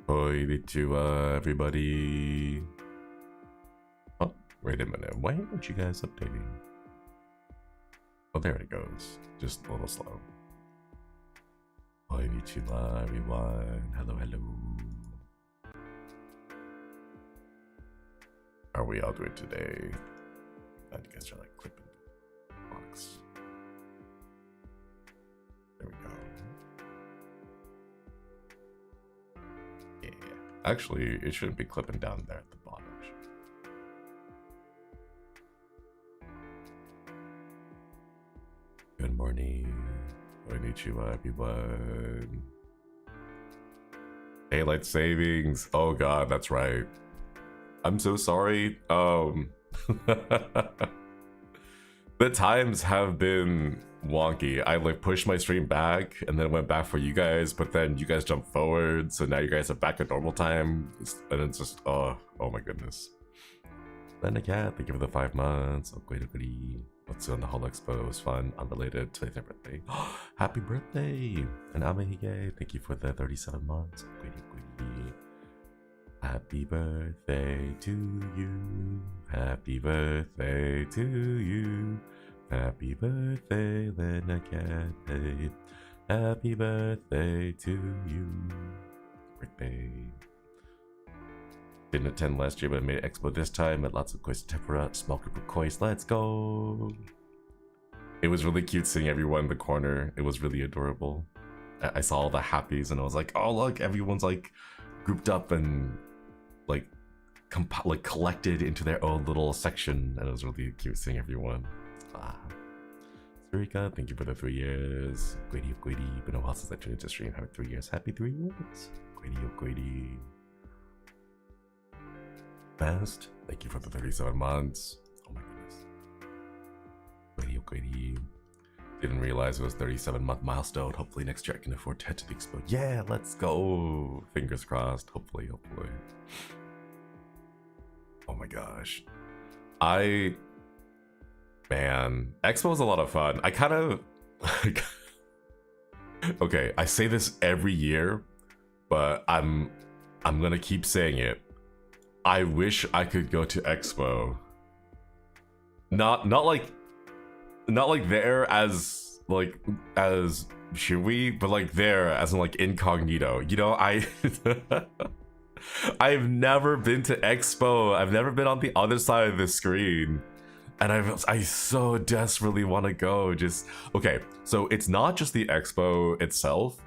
Konnichiwa, everybody. Oh, wait a minute. Why aren't you guys updating? Oh, there it goes. Just a little slow. Konnichiwa, everyone. Hello, hello. How are we all doing today? Glad you guys are like clipping the box. There we go. Yeah. Actually, it shouldn't be clipping down there at the bottom. Good morning. Konnichiwa, everyone. Daylight savings. Oh god, that's right. I'm so sorry. The times have been wonky. I like pushed my stream back and then went back for you guys, but then you guys jumped forward, so now you guys are back at normal time. And it's just oh my goodness. Then again, thank you for the 5 months. What's on the Holo Expo? It was fun, unrelated to their birthday. Happy birthday! And Amahige, thank you for the 37 months. Happy birthday to you. Happy birthday to you. Happy birthday, Lenakate. Happy birthday to you. Birthday. Didn't attend last year, but I made expo this time. Met lots of kois tempura, small group of kois. Let's go! It was really cute seeing everyone in the corner. It was really adorable. I saw all the happies and I was like, oh look, everyone's like grouped up and like collected into their own little section, and it was really cute seeing everyone. Surika, thank you for the 3 years. Gwady, been a while since I tuned into stream. Happy 3 years. Happy 3 years. Gwady. Best, thank you for the 37 months. Oh my goodness. Gwady. Didn't realize it was 37-month milestone. Hopefully next year I can afford to head to the expo. Yeah, let's go. Fingers crossed. Hopefully. Oh my gosh. Man, expo was a lot of fun. I kind of okay, I say this every year, but I'm gonna keep saying it. I wish I could go to expo. Not like there as Shinri, but like there as in like incognito. You know, I've never been to expo. I've never been on the other side of the screen, and I so desperately want to go. Just okay, so it's not just the expo itself,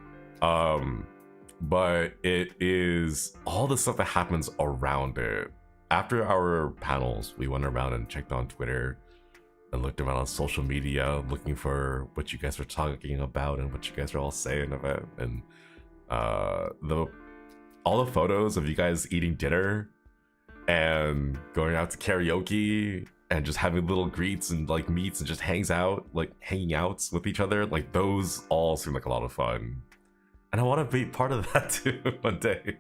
but it is all the stuff that happens around it. After our panels, we went around and checked on Twitter and looked around on social media, looking for what you guys were talking about and what you guys are all saying about, and all the photos of you guys eating dinner and going out to karaoke and just having little greets and like meets and just hanging out with each other, like those all seem like a lot of fun, and I want to be part of that too one day.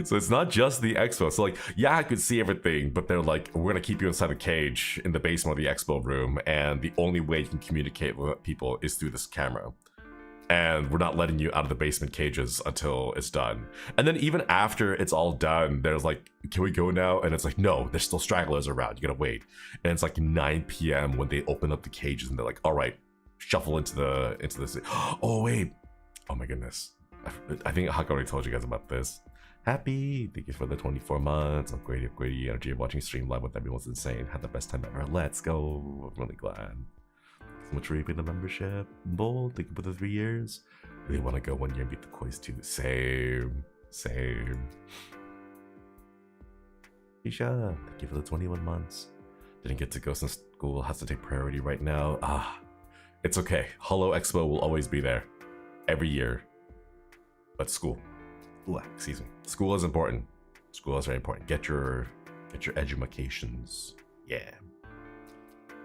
So it's not just the expo. So like, yeah, I could see everything, but they're like, we're gonna keep you inside a cage in the basement of the expo room, and the only way you can communicate with people is through this camera. And we're not letting you out of the basement cages until it's done. And then even after it's all done, there's like, can we go now? And it's like, no, there's still stragglers around. You gotta wait. And it's like 9 p.m. when they open up the cages, and they're like, all right, shuffle into the. Oh wait, oh my goodness. I think Haka already told you guys about this. Happy, thank you for the 24 months. Upgrady energy of watching stream live with everyone's insane. Had the best time ever. Let's go. I'm really glad. So much for reaping the membership. Bold, thank you for the 3 years. Really want to go 1 year and beat the kois too. Same. Isha, thank you for the 21 months. Didn't get to go since school has to take priority right now. It's okay. Holo Expo will always be there. Every year. But school. Excuse me. School is important. School is very important. Get your educations. Yeah.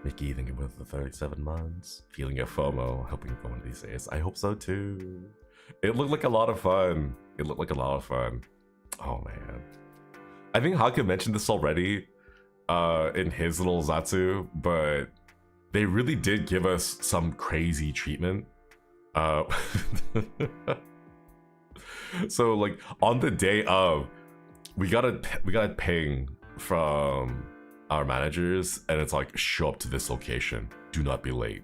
Mickey, thinking about the 37 months. Feeling a FOMO. Hoping for one of these days. I hope so too. It looked like a lot of fun. Oh man. I think Haka mentioned this already in his little Zatsu, but they really did give us some crazy treatment. So like on the day of, we got a ping from our managers, and it's like, show up to this location, do not be late.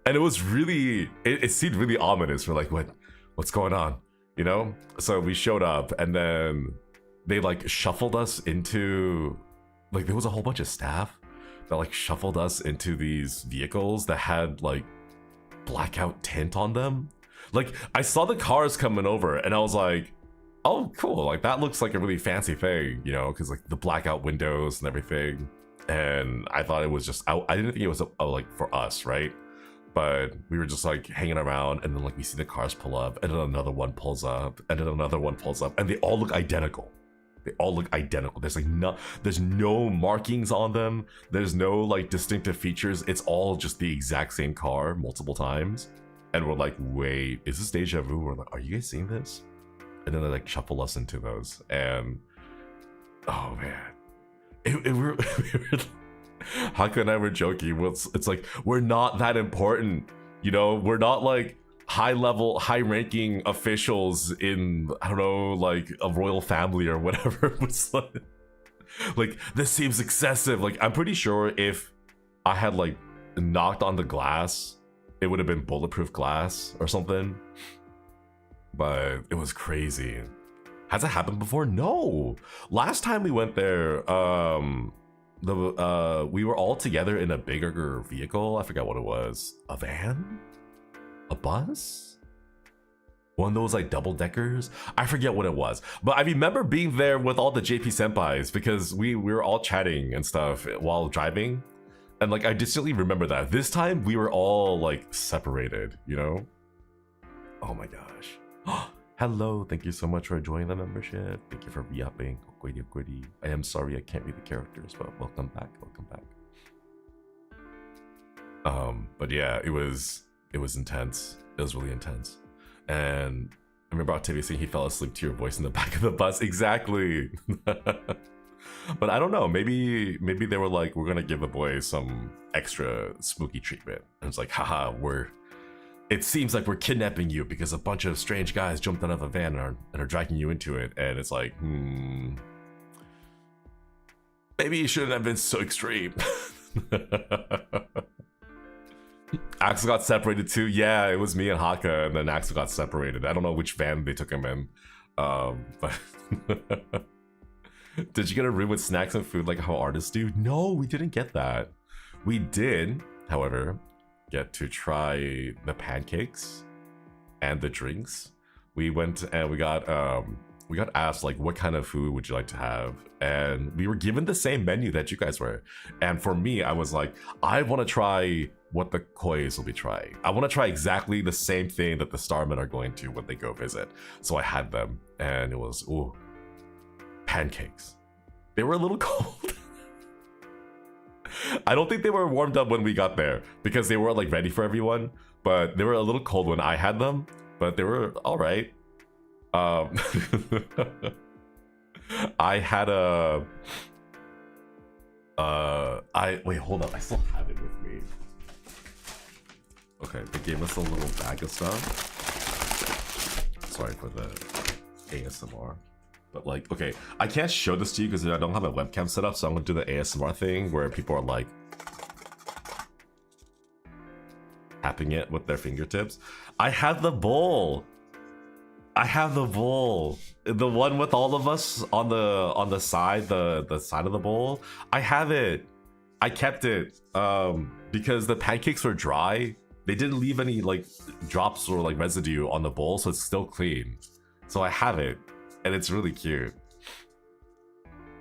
And it was really, it seemed really ominous. We're like, what's going on, you know? So we showed up, and then they like shuffled us into, like, there was a whole bunch of staff that like shuffled us into these vehicles that had like blackout tint on them. Like, I saw the cars coming over, and I was like, oh, cool. Like, that looks like a really fancy thing, you know, because like the blackout windows and everything. And I thought it was just, I didn't think it was like for us, right? But we were just like hanging around, and then like we see the cars pull up, and then another one pulls up, and then another one pulls up, and they all look identical. They all look identical. There's like there's no markings on them. There's no like distinctive features. It's all just the exact same car multiple times. And we're like, wait, is this deja vu? We're like, are you guys seeing this? And then they like shuffle us into those, and oh man, we're Haka and I were joking. It's like, we're not that important, you know. We're not like high ranking officials in, I don't know, like a royal family or whatever. It was like this seems excessive. Like, I'm pretty sure if I had like knocked on the glass, it would have been bulletproof glass or something. But it was crazy. Has it happened before? No. Last time we went there, we were all together in a bigger vehicle. I forgot what it was. A van? A bus? One of those like double deckers? I forget what it was. But I remember being there with all the JP senpais, because we were all chatting and stuff while driving. And like, I distinctly remember that. This time we were all like separated, you know? Oh my gosh. Hello, thank you so much for joining the membership. Thank you for re-upping. I am sorry I can't read the characters, but welcome back. But yeah, it was intense. It was really intense. And I remember Octavia saying he fell asleep to your voice in the back of the bus. Exactly. But I don't know, maybe they were like, we're gonna give the boys some extra spooky treatment. And it's like, haha, it seems like we're kidnapping you because a bunch of strange guys jumped out of a van and are dragging you into it. And it's like, maybe you shouldn't have been so extreme. Axel got separated too. Yeah, it was me and Haka, and then Axel got separated. I don't know which van they took him in. But did you get a room with snacks and food like how artists do? No, we didn't get that. We did, however, get to try the pancakes and the drinks. We went and we got asked like, what kind of food would you like to have? And we were given the same menu that you guys were. And for me, I was like, I want to try what the kois will be trying. I want to try exactly the same thing that the Starmen are going to when they go visit. So I had them, and it was, ooh, pancakes. They were a little cold. I don't think they were warmed up when we got there because they weren't like ready for everyone, but they were a little cold when I had them, but they were all right. I had wait, hold up, I still have it with me. Okay, they gave us a little bag of stuff. Sorry for the ASMR. But like, okay, I can't show this to you because I don't have a webcam set up, so I'm gonna do the ASMR thing where people are like tapping it with their fingertips. I have the bowl. The one with all of us on the side, the side of the bowl. I have it. I kept it because the pancakes were dry. They didn't leave any like drops or like residue on the bowl, so it's still clean. So I have it. And it's really cute.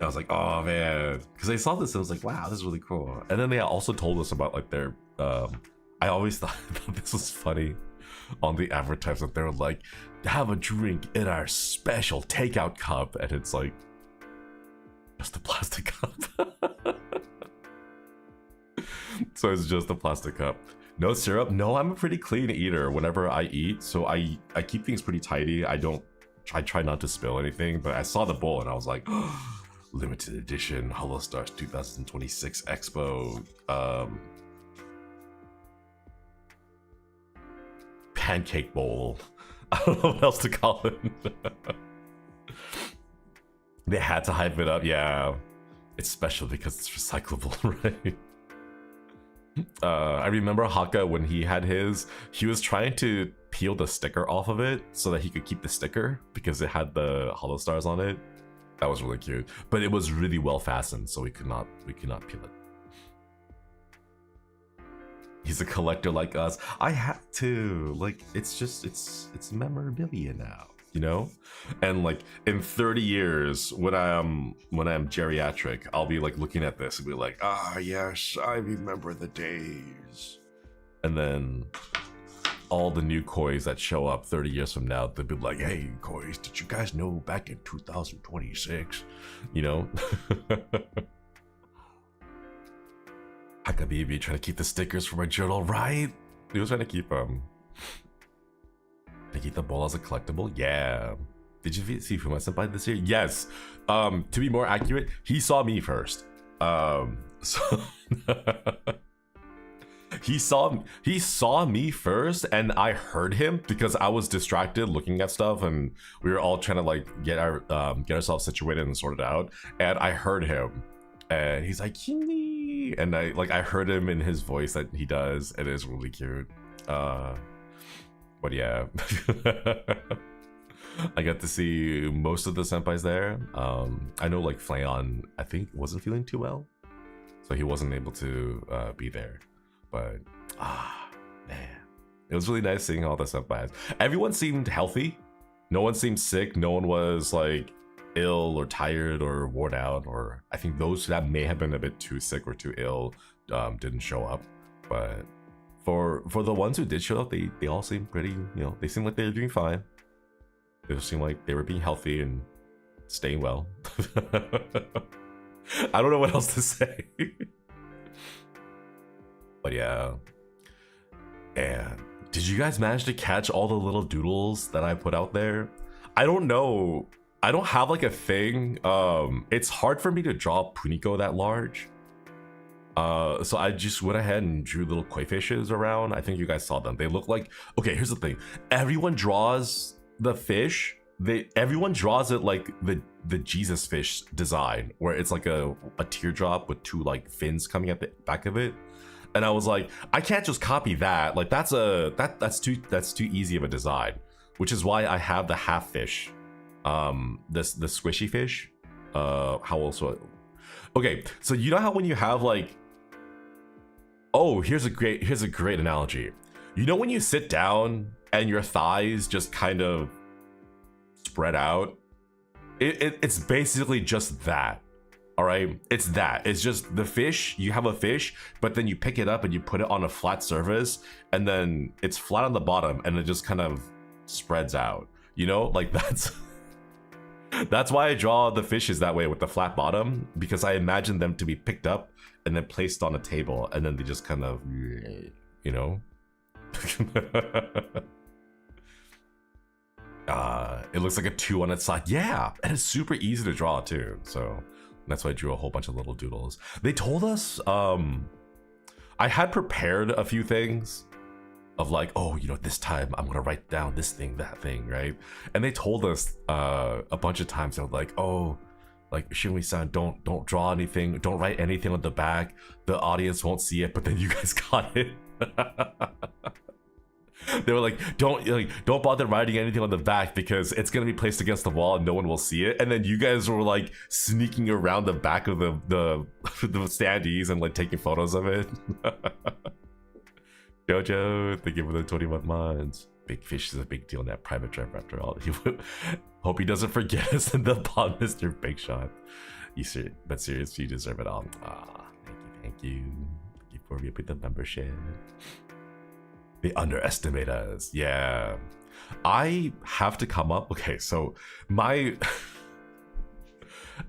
I was like, oh man, because I saw this and I was like, wow, this is really cool. And then they also told us about like their I always thought this was funny on the advertisement. They were like, have a drink in our special takeout cup, and it's like just a plastic cup. So it's just a plastic cup. No syrup. No, I'm a pretty clean eater whenever I eat, so I keep things pretty tidy. I try not to spill anything, but I saw the bowl and I was like, oh, limited edition HOLOSTARS 2026 expo pancake bowl. I don't know what else to call it. They had to hype it up, yeah. It's special because it's recyclable, right? I remember Haka when he had his, he was trying to peel the sticker off of it so that he could keep the sticker because it had the HOLOSTARS on it. That was really cute, but it was really well fastened, so we could not peel it. He's a collector like us. I have to, like, it's just, it's memorabilia now, you know? And like in 30 years, when I'm geriatric, I'll be like looking at this and be like, ah, yes, I remember the days. And then all the new kois that show up 30 years from now, they'll be like, hey, kois, did you guys know back in 2026, you know? Hakabibi trying to keep the stickers for my journal, right? He was trying to keep to keep the ball as a collectible. Yeah. Did you see Fuma Senpai this year? Yes. To be more accurate, he saw me first. So he saw me first, and I heard him because I was distracted looking at stuff, and we were all trying to like get ourselves situated and sorted out. And I heard him, and he's like, Shinri. And I heard him in his voice that he does. It is really cute. But yeah. I got to see most of the senpais there. I know like Flayon, I think, wasn't feeling too well, so he wasn't able to be there. But man, it was really nice seeing all the senpais. Everyone seemed healthy. No one seemed sick. No one was like ill or tired or worn out, or I think those that may have been a bit too sick or too ill didn't show up. But for the ones who did show up, they all seemed pretty, you know, they seemed like they were doing fine. They seemed like they were being healthy and staying well. I don't know what else to say. But yeah. And did you guys manage to catch all the little doodles that I put out there? I don't know. I don't have like a thing. It's hard for me to draw Puniko that large. So I just went ahead and drew little koi fishes around. I think you guys saw them. They look like, okay, here's the thing. Everyone draws the fish. Everyone draws it like the Jesus fish design, where it's like a teardrop with two like fins coming at the back of it. And I was like, I can't just copy that. Like that's too easy of a design, which is why I have the half fish. The squishy fish. How also? Okay, so you know how when you have like, oh, here's a great analogy. You know when you sit down and your thighs just kind of spread out? It's basically just that. All right, it's that. It's just the fish. You have a fish, but then you pick it up and you put it on a flat surface, and then it's flat on the bottom, and it just kind of spreads out. You know, like that's. That's why I draw the fishes that way with the flat bottom, because I imagine them to be picked up and then placed on a table, and then they just kind of, you know. It looks like a 2 on its side. Yeah, and it's super easy to draw too. So that's why I drew a whole bunch of little doodles. They told us, I had prepared a few things of like, oh, you know, this time I'm gonna write down this thing, that thing, right? And they told us a bunch of times, they were like, oh, like Shinri-san, don't draw anything, don't write anything on the back, the audience won't see it. But then you guys got it. They were like, don't bother writing anything on the back because it's gonna be placed against the wall and no one will see it. And then you guys were like sneaking around the back of the standees and like taking photos of it. Jojo, thank you for the 20-month months. Big fish is a big deal in that private trip after all. Hope he doesn't forget us in the pod, Mr. Big Shot. But seriously, you deserve it all. Thank you. Thank you for reaping the membership. They underestimate us. Yeah. I have to come up. Okay, so my...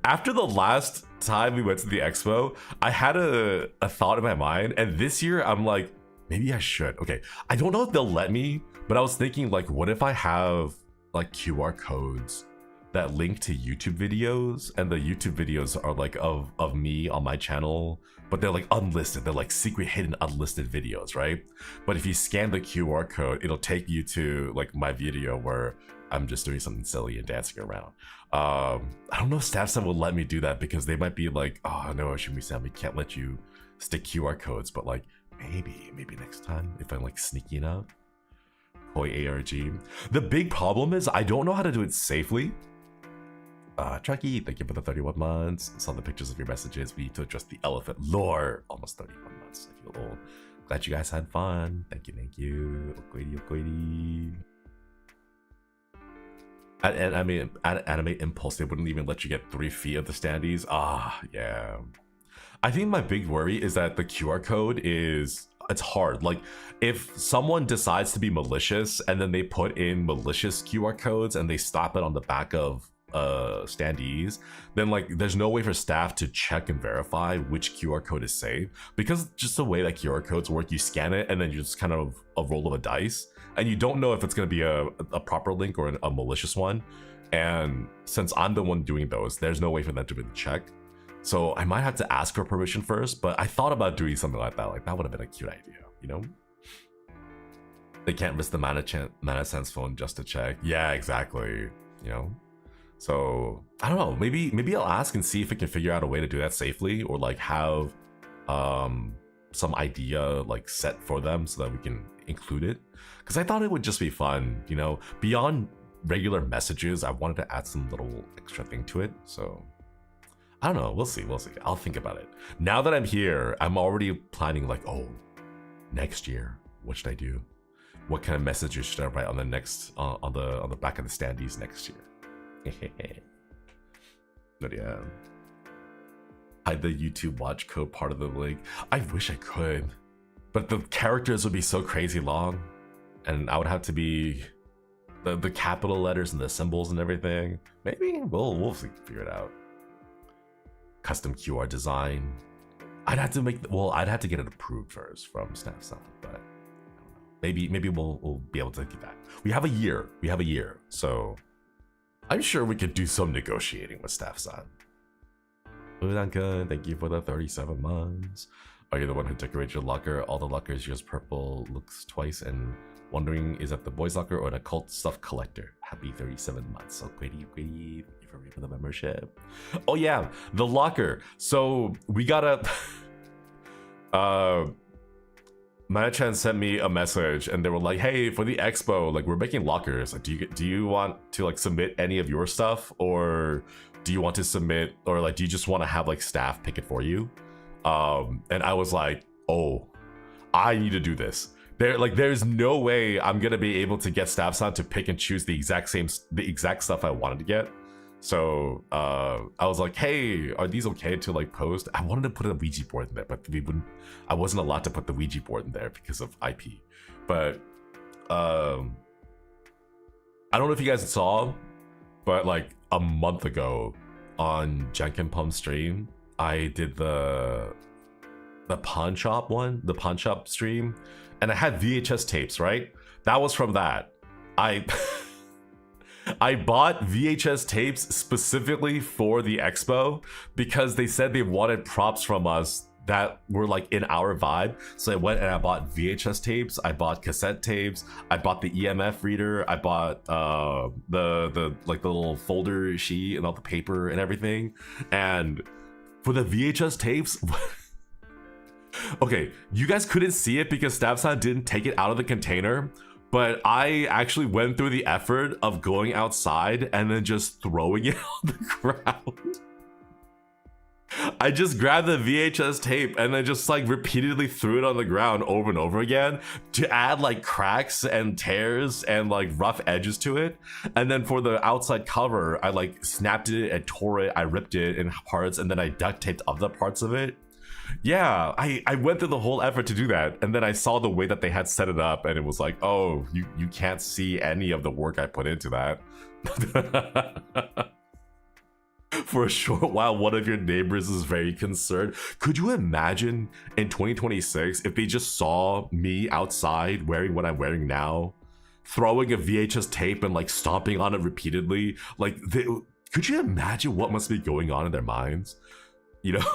After the last time we went to the expo, I had a thought in my mind. And this year, I'm like, maybe I should. Okay, I don't know if they'll let me, but I was thinking like, what if I have like QR codes that link to YouTube videos, and the YouTube videos are like of me on my channel, but they're like unlisted. They're like secret hidden unlisted videos, right? But if you scan the QR code, it'll take you to like my video where I'm just doing something silly and dancing around. I don't know if Staff-san will let me do that because they might be like, oh no, Shinri-san, we can't let you stick QR codes, but like maybe next time if I'm like sneaky enough. Koi ARG. The big problem is I don't know how to do it safely. Trucky, thank you for the 31 months. Saw the pictures of your messages. We need to address the elephant lore. Almost 31 months. I feel old. Glad you guys had fun. Thank you. Okoidi. At Anime Impulse, they wouldn't even let you get 3 feet of the standees. Yeah. I think my big worry is that the QR code it's hard. Like, if someone decides to be malicious and then they put in malicious QR codes and they stop it on the back of standees, then like there's no way for staff to check and verify which QR code is saved, because just the way that QR codes work, you scan it and then you just kind of a roll of a dice and you don't know if it's going to be a proper link or a malicious one. And since I'm the one doing those, there's no way for them to really check. So I might have to ask for permission first, but I thought about doing something like that. Like, that would have been a cute idea, you know? They can't risk the Mana-san's phone just to check. Yeah, exactly, you know? So, I don't know, maybe I'll ask and see if we can figure out a way to do that safely, or like have some idea like set for them so that we can include it. Because I thought it would just be fun, you know? Beyond regular messages, I wanted to add some little extra thing to it, so... I don't know, we'll see. I'll think about it. Now that I'm here, I'm already planning like, oh, next year, what should I do? What kind of messages should I write on the next, on the back of the standees next year? But yeah. Hide the YouTube watch code part of the link. I wish I could, but the characters would be so crazy long, and I would have to be the capital letters and the symbols and everything. Maybe we'll figure it out. Custom QR design. I'd have to get it approved first from Staff-san, but I don't know. Maybe we'll be able to do that. We have a year, so I'm sure we could do some negotiating with Staff-san. Udanka, thank you for the 37 months. Are you the one who decorated your locker? All the lockers use purple, looks twice, and wondering, is that the boys' locker or an occult stuff collector? Happy 37 months. So greedy. Thank you for the membership. Oh yeah, the locker. So we gotta Mana-chan sent me a message and they were like, hey, for the expo, like, we're making lockers. Like, do you want to like submit any of your stuff, or do you want to submit, or like do you just want to have like staff pick it for you? And I was like, oh, I need to do this. There's no way I'm gonna be able to get Staff-san to pick and choose the exact stuff I wanted to get. So I was like, hey, are these okay to like post? I wanted to put a Ouija board in there, but I wasn't allowed to put the Ouija board in there because of IP. But I don't know if you guys saw, but like a month ago on Jankenpum's stream, I did the pawn shop stream, and I had VHS tapes, right? That was from that. I bought VHS tapes specifically for the expo because they said they wanted props from us that were like in our vibe. So I went and I bought VHS tapes, I bought cassette tapes, I bought the EMF reader, I bought the little folder sheet and all the paper and everything. And for the VHS tapes, okay, you guys couldn't see it because Staff-san didn't take it out of the container, but I actually went through the effort of going outside and then just throwing it on the ground. I just grabbed the VHS tape and then just like repeatedly threw it on the ground over and over again to add like cracks and tears and like rough edges to it. And then for the outside cover, I like snapped it and tore it. I ripped it in parts and then I duct taped other parts of it. Yeah, I went through the whole effort to do that, and then I saw the way that they had set it up, and it was like, oh, you can't see any of the work I put into that. For a short while, one of your neighbors is very concerned. Could you imagine in 2026 if they just saw me outside wearing what I'm wearing now? throwing a VHS tape and like stomping on it repeatedly. Like, could you imagine what must be going on in their minds? You know?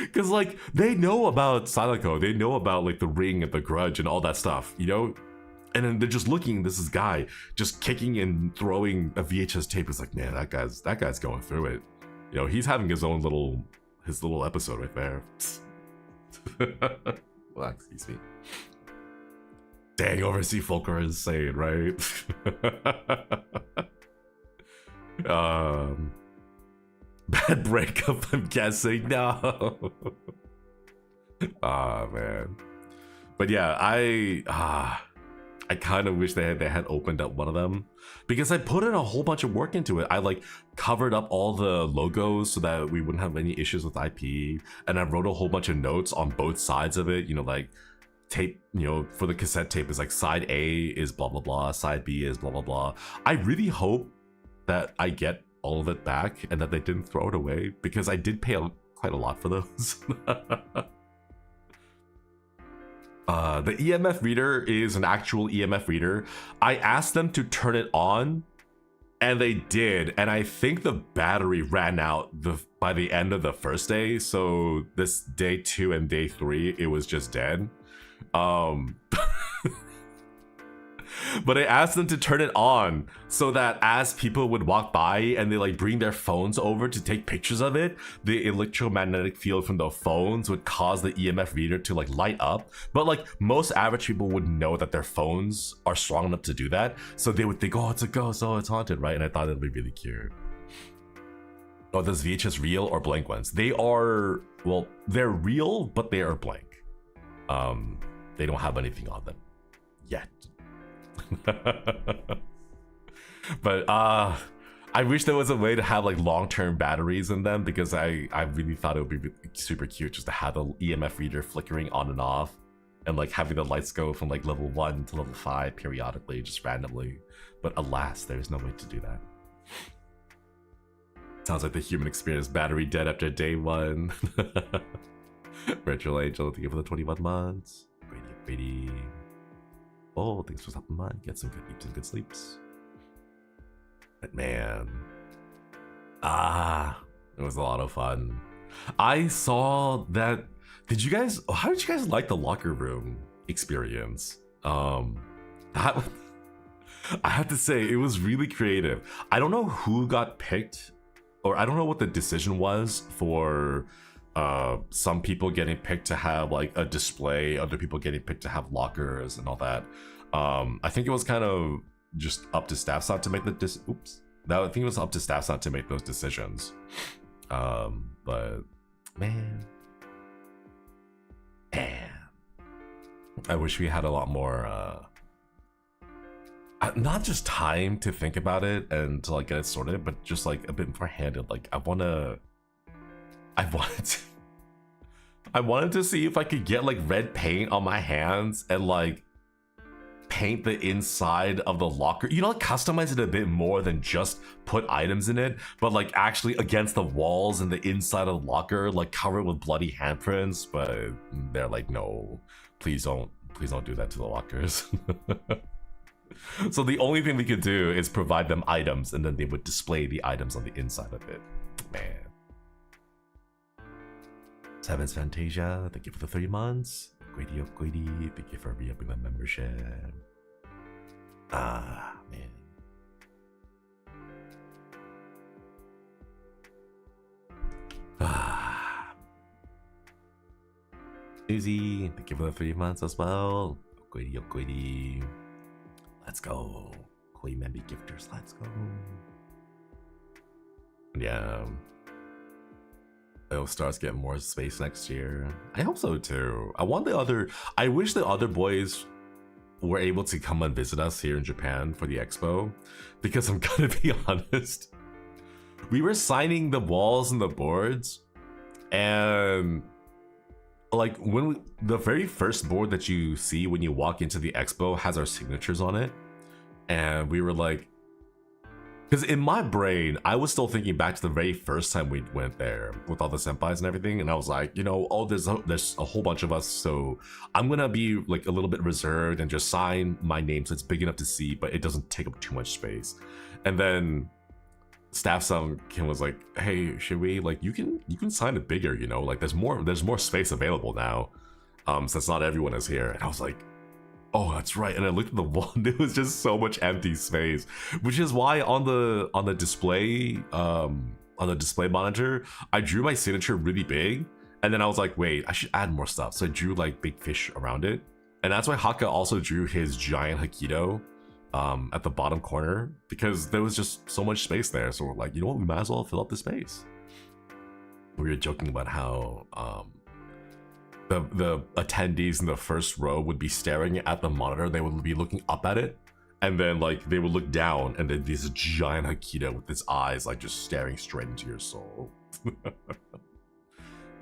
Because like they know about Silent, they know about like the Ring and the Grudge and all that stuff, you know? And then they're just looking, this guy just kicking and throwing a VHS tape. It's like, man, that guy's going through it. You know, he's having his own little episode right there. Well, excuse me. Dang, overseas folklore is insane, right? Bad breakup, I'm guessing. No. Ah, man. But yeah, I kind of wish they had opened up one of them, because I put in a whole bunch of work into it. I like covered up all the logos so that we wouldn't have any issues with IP, and I wrote a whole bunch of notes on both sides of it. You know, like tape, you know, for the cassette tape is like side A is blah blah blah, side B is blah blah blah. I really hope that I get all of it back and that they didn't throw it away, because I did pay quite a lot for those. The EMF reader is an actual EMF reader. I asked them to turn it on, and they did, and I think the battery ran out by the end of the first day, so this day 2 and day 3 it was just dead. But I asked them to turn it on so that as people would walk by and they like bring their phones over to take pictures of it, the electromagnetic field from the phones would cause the EMF reader to like light up. But like most average people would know that their phones are strong enough to do that, so they would think, oh, it's a ghost, oh, it's haunted, right? And I thought it'd be really cute. Oh, this VHS real or blank ones? They are, well, they're real, but they are blank. They don't have anything on them yet. But I wish there was a way to have like long-term batteries in them, because I really thought it would be super cute just to have the EMF reader flickering on and off, and like having the lights go from like level 1 to level 5 periodically, just randomly. But alas, there's no way to do that. Sounds like the human experience battery dead after day 1. Virtual Angel, thank you for the 21 months. Brady. Oh, thanks for stopping by. Get some good eats and good sleeps. But man, it was a lot of fun. I saw that. How did you guys like the locker room experience? I have to say, it was really creative. I don't know who got picked, or I don't know what the decision was for some people getting picked to have like a display, other people getting picked to have lockers and all that. I think it was kind of just up to staff side to make the I think it was up to staff side to make those decisions. But man, I wish we had a lot more not just time to think about it and to like get it sorted, but just like a bit more handled. Like I wanted to see if I could get like red paint on my hands and like paint the inside of the locker, you know, like customize it a bit more than just put items in it, but like actually against the walls and the inside of the locker, like cover it with bloody handprints. But they're like, no, please don't do that to the lockers. So the only thing we could do is provide them items, and then they would display the items on the inside of it. Man. Sevens Fantasia, thank you for the 3 months. Grady of Grady, thank you for re-upping the membership. Man. Susie, thank you for the 3 months as well. Grady of Grady. Let's go. Koi Member Gifters, let's go. Yeah. I hope Stars get more space next year. I hope so too. I wish the other boys were able to come and visit us here in Japan for the expo, because I'm gonna be honest, we were signing the walls and the boards, and like the very first board that you see when you walk into the expo has our signatures on it, and we were like, Because in my brain, I was still thinking back to the very first time we went there with all the senpais and everything, and I was like, you know, oh, there's a whole bunch of us, so I'm gonna be like a little bit reserved and just sign my name so it's big enough to see, but it doesn't take up too much space. And then staff some Kim was like, hey, should we, like, you can sign it bigger, you know, like there's more space available now, since not everyone is here. And I was like, oh, that's right. And I looked at the wall, and there was just so much empty space, which is why on the display monitor, I drew my signature really big, and then I was like, wait, I should add more stuff. So I drew like big fish around it, and that's why Haka also drew his giant Hakido at the bottom corner, because there was just so much space there. So we're like, you know what, we might as well fill up the space. We were joking about how the attendees in the first row would be staring at the monitor, they would be looking up at it, and then like they would look down, and then this giant Hakido with its eyes like just staring straight into your soul.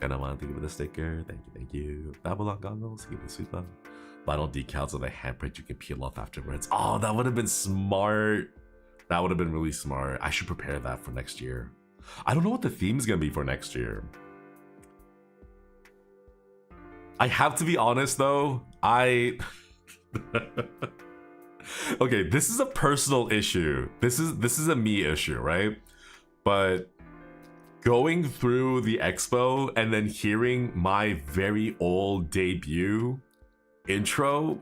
And I want to give it a sticker. Thank you. Babylon goggles, give it a super. Vinyl decals of the handprint you can peel off afterwards. Oh, that would have been smart. That would have been really smart. I should prepare that for next year. I don't know what the theme is gonna be for next year. I have to be honest though, okay, this is a personal issue. This is a me issue, right? But going through the expo and then hearing my very old debut intro,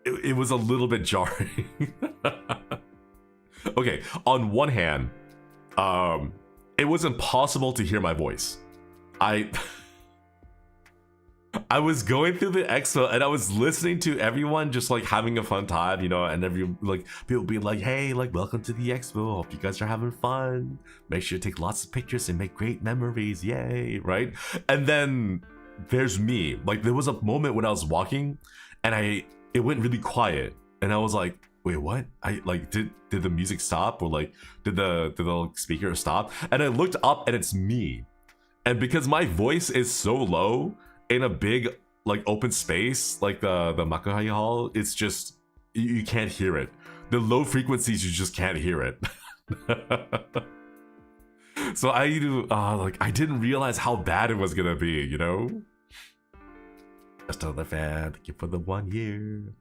it was a little bit jarring. Okay, on one hand, it was impossible to hear my voice. I was going through the expo and I was listening to everyone just like having a fun time, you know, and people be like, hey, like, welcome to the expo, hope you guys are having fun, make sure to take lots of pictures and make great memories, yay, right? And then there's me, like there was a moment when I was walking and it went really quiet, and I was like, wait, what? I like, did the music stop, or like did the speaker stop? And I looked up and it's me, and because my voice is so low in a big like open space like the Makuhari Hall, it's just you can't hear it. The low frequencies, you just can't hear it. So I didn't realize how bad it was gonna be, you know. Just another fan, thank you for the 1 year.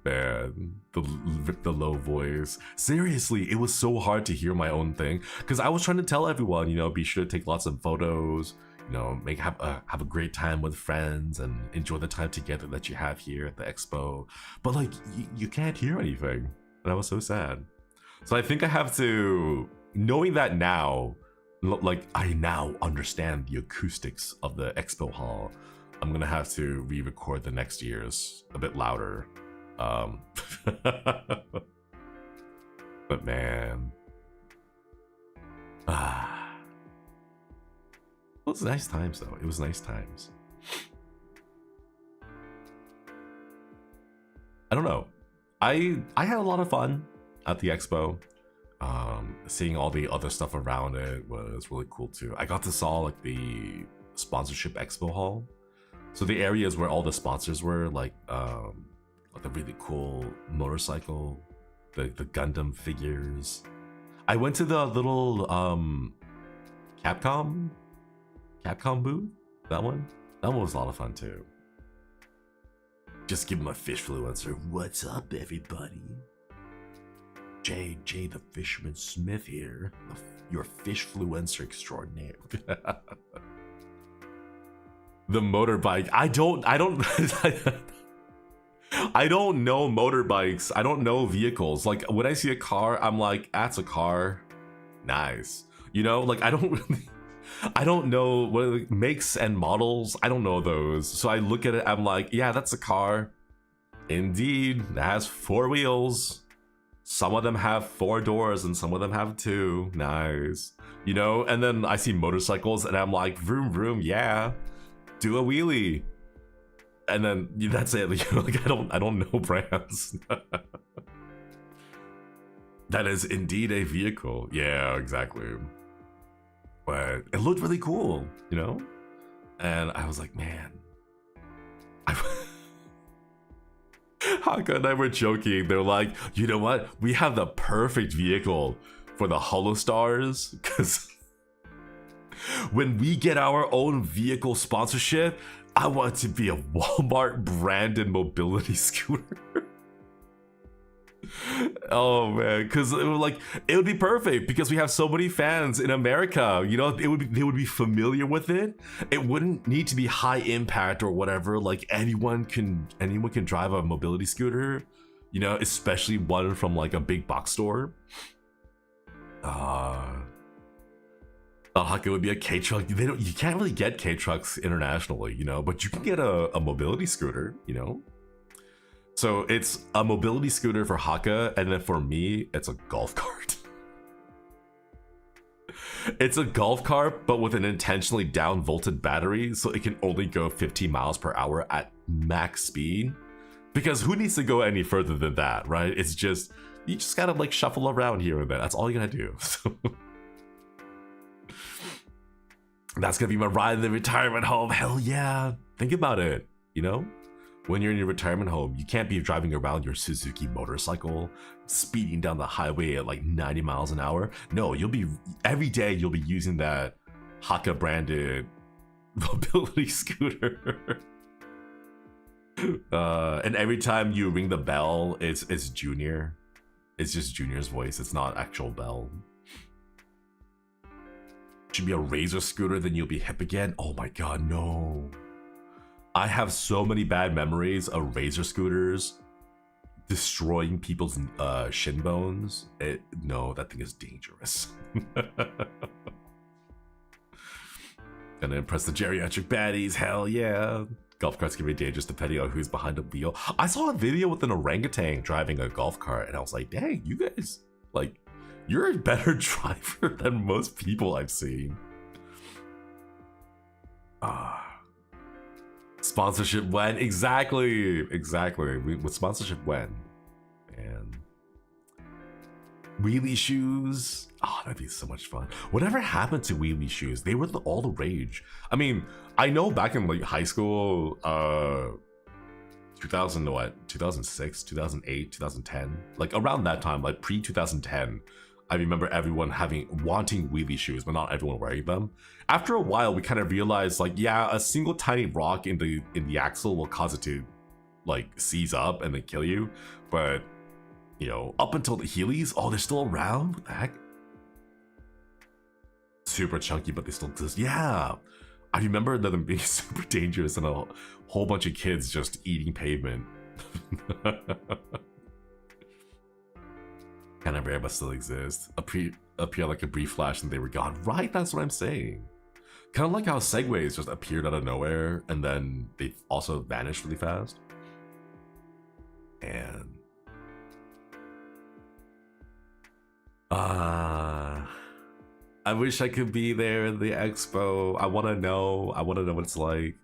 Man, the low voice. Seriously, it was so hard to hear my own thing, because I was trying to tell everyone, you know, be sure to take lots of photos, you know, have a great time with friends and enjoy the time together that you have here at the expo. But like you can't hear anything, and I was so sad. So I think I have to, knowing that now, like I now understand the acoustics of the expo hall, I'm gonna have to re-record the next year's a bit louder. But man, it was nice times though. It was nice times. I don't know. I had a lot of fun at the expo. Seeing all the other stuff around it was really cool too. I got to saw like the sponsorship expo hall. So the areas where all the sponsors were, like the really cool motorcycle, the Gundam figures. I went to the little Capcom booth. That one was a lot of fun too. Just give him a fish fluencer. What's up, everybody? JJ the Fisherman Smith here, your fish fluencer extraordinaire. The motorbike. I don't I don't know motorbikes. I don't know vehicles. Like when I see a car, I'm like, that's a car. Nice. You know, like I don't know what makes and models. I don't know those. So I look at it, I'm like, yeah, that's a car. Indeed, it has 4 wheels. Some of them have 4 doors and some of them have 2. Nice. You know, and then I see motorcycles and I'm like, vroom vroom, yeah. Do a wheelie. And then that's it. You know, like I don't know brands. That is indeed a vehicle. Yeah, exactly. But it looked really cool, you know? And I was like, man, Haka and I were joking. They're like, you know what? We have the perfect vehicle for the HOLOSTARS, because when we get our own vehicle sponsorship, I want it to be a Walmart branded mobility scooter. Oh man, because it would be perfect because we have so many fans in America. You know, they would be familiar with it. It wouldn't need to be high impact or whatever. Like anyone can drive a mobility scooter. You know, especially one from like a big box store. It would be a K truck. You can't really get K trucks internationally, you know, but you can get a mobility scooter, you know. So it's a mobility scooter for Haka, and then for me, it's a golf cart. It's a golf cart, but with an intentionally down-volted battery, so it can only go 15 miles per hour at max speed. Because who needs to go any further than that, right? It's just, you just gotta like shuffle around here and there. That's all you gotta do. So that's gonna be my ride in the retirement home. Hell yeah. Think about it, you know? When you're in your retirement home, you can't be driving around your Suzuki motorcycle, speeding down the highway at like 90 miles an hour. No, every day you'll be using that Haka branded mobility scooter. And every time you ring the bell, it's Junior. It's just Junior's voice. It's not actual bell. Should be a Razor scooter, then you'll be hip again. Oh my god, no. I have so many bad memories of Razor scooters destroying people's shin bones. No, that thing is dangerous. And then press the geriatric baddies. Hell yeah. Golf carts can be dangerous depending on who's behind the wheel. I saw a video with an orangutan driving a golf cart, and I was like, dang, you guys, like, you're a better driver than most people I've seen. Sponsorship when? Exactly. With sponsorship when? And wheelie shoes. Oh, that'd be so much fun. Whatever happened to wheelie shoes? They were all the rage. I mean, I know back in like high school, 2006, 2008, 2010, like around that time, like pre-2010, I remember everyone wanting wheelie shoes, but not everyone wearing them. After a while, we kind of realized, like, yeah, a single tiny rock in the axle will cause it to, like, seize up and then kill you. But, you know, up until the Heelys, oh, they're still around? What the heck? Super chunky, but they still exist. Yeah, I remember them being super dangerous and a whole bunch of kids just eating pavement. Kind of rare, but still exist. Appear like a brief flash and they were gone. Right, that's what I'm saying. Kind of like how Segways just appeared out of nowhere and then they also vanished really fast. And I wish I could be there in the expo. I want to know what it's like.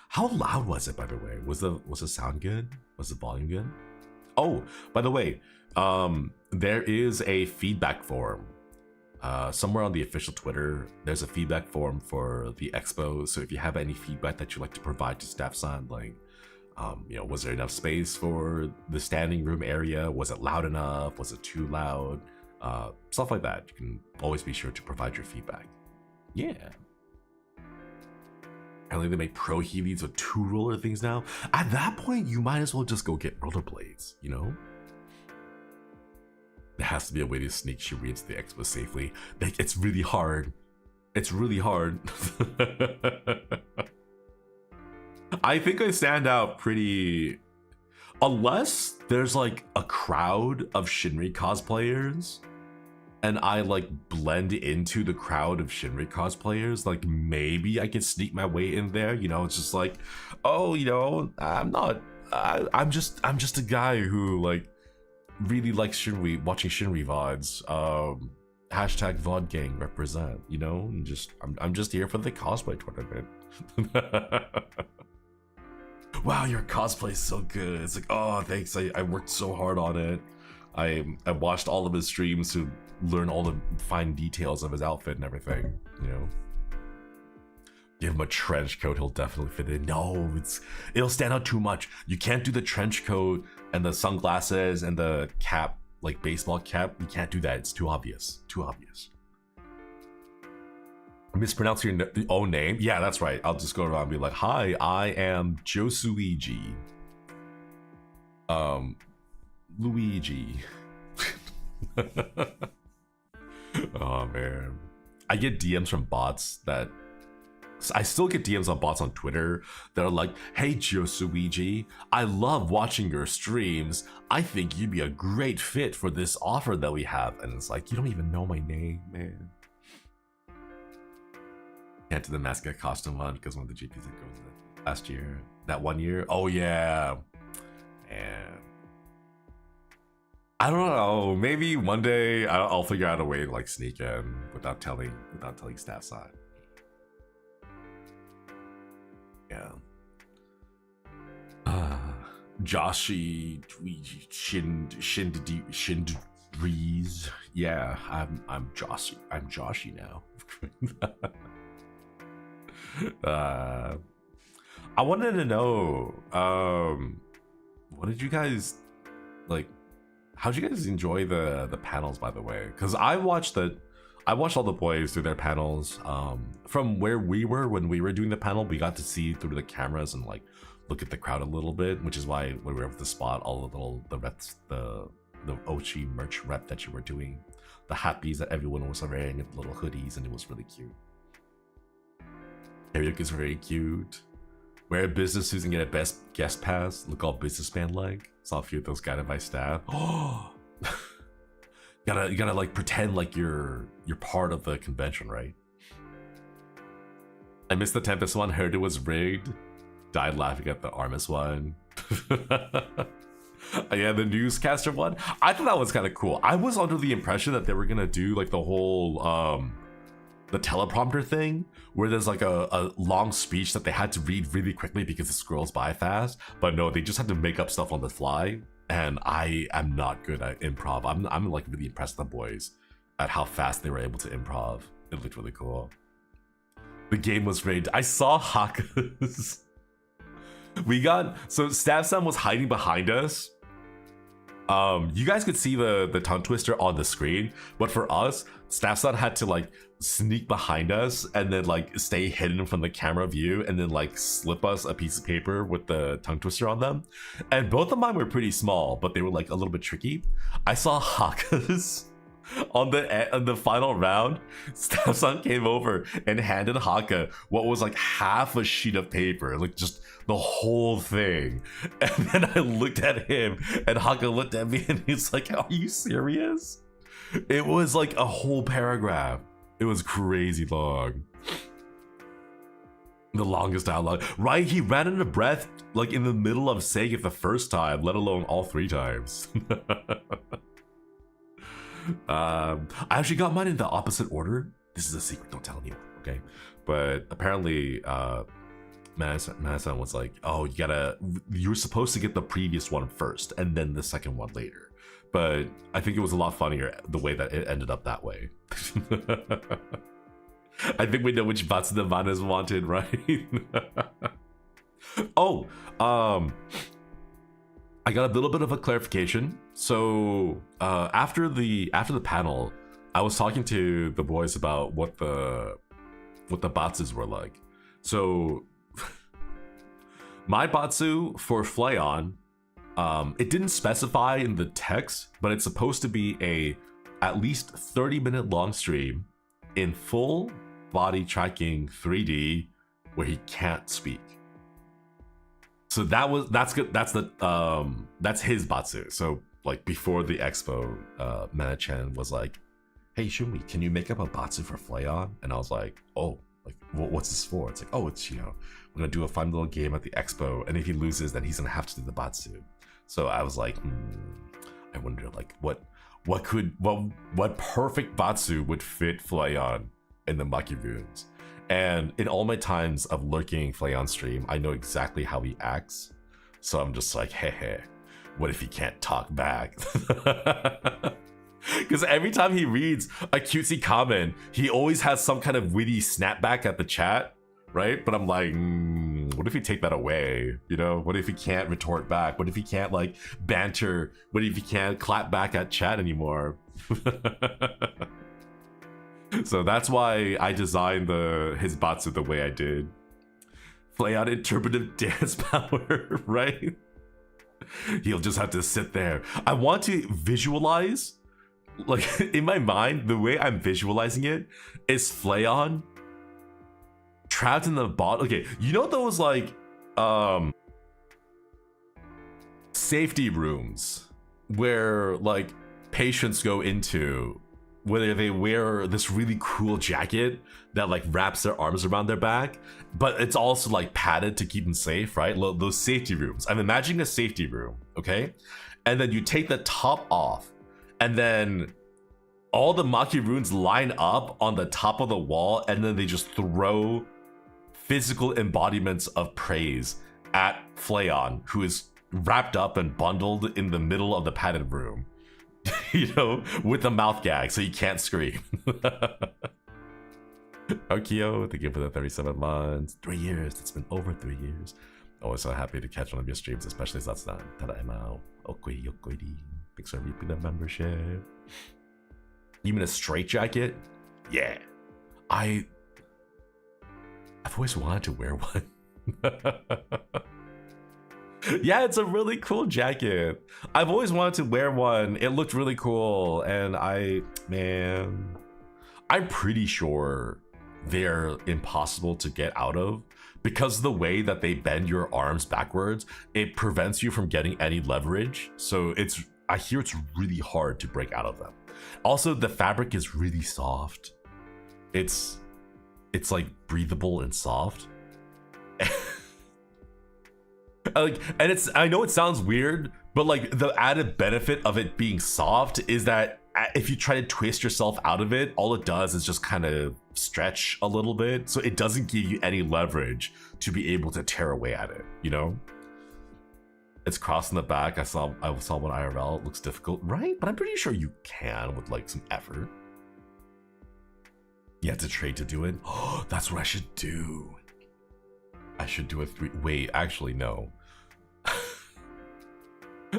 How loud was it, by the way? Was the sound good? Was the volume good? Oh, by the way, there is a feedback form. Somewhere on the official Twitter, there's a feedback form for the expo. So if you have any feedback that you'd like to provide to staff-san, like, you know, was there enough space for the standing room area? Was it loud enough? Was it too loud? Stuff like that. You can always be sure to provide your feedback. Yeah. Apparently they make pro Heelys with 2 roller things now. At that point, you might as well just go get rollerblades, you know? There has to be a way to sneak Shinri into the expo safely. Like, it's really hard. It's really hard. I think I stand out pretty... Unless there's like a crowd of Shinri cosplayers and I like blend into the crowd of Shinri cosplayers, like maybe I can sneak my way in there. You know, it's just like, oh, you know, I'm just a guy who like really likes Shinri, watching Shinri VODs. Hashtag VOD gang represent, you know, and I'm just here for the cosplay tournament. Wow, your cosplay is so good. It's like, oh, thanks. I worked so hard on it. I watched all of his streams to learn all the fine details of his outfit and everything, you know. Give him a trench coat, he'll definitely fit in. No, it'll stand out too much. You can't do the trench coat and the sunglasses and the cap, like baseball cap. You can't do that. It's too obvious. Too obvious. Mispronounce your own name? Yeah, that's right. I'll just go around and be like, "Hi, I am Josuigi. Luigi." Oh man, I get DMs from bots that I still get DMs on bots on Twitter that are like, "Hey Josuigi, I love watching your streams. I think you'd be a great fit for this offer that we have." And it's like, you don't even know my name, man. Can't do the mascot costume one because one of the GPs that goes in last year, that 1 year. Oh yeah, and I don't know. Maybe one day I'll figure out a way to like sneak in without telling staff side. Yeah. Joshi Shindrees. Yeah, I'm Joshi. I'm Joshi now. I wanted to know, what did you guys like? How'd you guys enjoy the panels, by the way? Because I watched all the boys do their panels. From where we were when we were doing the panel, we got to see through the cameras and like look at the crowd a little bit, which is why we were able to spot all the reps, the Ochi merch rep that you were doing, the happies that everyone was wearing, the little hoodies, and it was really cute. Karaoke's very cute. Wear a business suit and get a best guest pass. Look all businessman-like. Saw a few of those guided by staff. Oh, you gotta like pretend like you're part of the convention, right? I missed the Tempest one. Heard it was rigged. Died laughing at the Armis one. Yeah, the newscaster one. I thought that was kind of cool. I was under the impression that they were gonna do like the whole the teleprompter thing, where there's like a long speech that they had to read really quickly because it scrolls by fast. But no, they just had to make up stuff on the fly. And I am not good at improv. I'm like really impressed with the boys at how fast they were able to improv. It looked really cool. The game was rigged. I saw Haka's. So Staff-san was hiding behind us. You guys could see the tongue twister on the screen, but for us, Staff-san had to like sneak behind us and then like stay hidden from the camera view and then like slip us a piece of paper with the tongue twister on them. And both of mine were pretty small, but they were like a little bit tricky. I saw Haka's on the final round. Staff-san came over and handed Haka what was like half a sheet of paper, like just the whole thing. And then I looked at him and Haka looked at me and he's like, "Are you serious?" It was like a whole paragraph. It was crazy long. The longest dialogue. Right, he ran out of breath like in the middle of saying it the first time, let alone all 3 times. I actually got mine in the opposite order. This is a secret, don't tell anyone, okay? But apparently, Manasan was like, "Oh, you're supposed to get the previous one first and then the second one later." But I think it was a lot funnier the way that it ended up that way. I think we know which Batsu the Manas wanted, right? Oh, I got a little bit of a clarification. So after the panel, I was talking to the boys about what the Batsus were like. So my Batsu for Flayon, it didn't specify in the text, but it's supposed to be a at least 30-minute long stream in full body tracking 3D where he can't speak. So that's good. That's his Batsu. So like before the expo, Mana-chan was like, "Hey Shunmi, can you make up a Batsu for Flayon?" And I was like, "Oh, like what's this for?" It's like, "Oh, it's, we're gonna do a fun little game at the expo, and if he loses, then he's gonna have to do the Batsu." So I was like, I wonder like what perfect Batsu would fit Flayon in the Maki Runes. And in all my times of lurking Flayon stream, I know exactly how he acts. So I'm just like, hey, what if he can't talk back? Because every time he reads a cutesy comment, he always has some kind of witty snapback at the chat, right? But I'm like, What if you take that away? You know, what if you can't retort back? What if you can't like banter? What if you can't clap back at chat anymore? So that's why I designed his Batsu the way I did. Play out interpretive dance power, right? He'll just have to sit there. I want to visualize, like in my mind, the way I'm visualizing it is Flayon trapped in the bottom. Okay, you know those like safety rooms where like patients go into, where they wear this really cool jacket that like wraps their arms around their back, but it's also like padded to keep them safe, right? Those safety rooms. I'm imagining a safety room, okay? And then you take the top off, and then all the Maki runes line up on the top of the wall, and then they just throw physical embodiments of praise at Flayon, who is wrapped up and bundled in the middle of the padded room. You know, with a mouth gag so you can't scream. Arkio, thank you for the 37 months. 3 years, it's been over 3 years. Always so happy to catch one of your streams, especially Zatsu. Tadaima, okoi yokoiri. Thanks for reaping the membership. You mean a straight jacket? Yeah. I've always wanted to wear one. Yeah, it's a really cool jacket. I've always wanted to wear one. It looked really cool, and I'm pretty sure they're impossible to get out of because the way that they bend your arms backwards, it prevents you from getting any leverage. So I hear it's really hard to break out of them. Also, the fabric is really soft. It's like breathable and soft. Like, and I know it sounds weird, but like the added benefit of it being soft is that if you try to twist yourself out of it, all it does is just kind of stretch a little bit, so it doesn't give you any leverage to be able to tear away at it, you know? It's crossed in the back. I saw one IRL. It looks difficult, right? But I'm pretty sure you can with like some effort. You have to trade to do it. Oh, that's what I should do. I should do a 3. Wait, actually, no.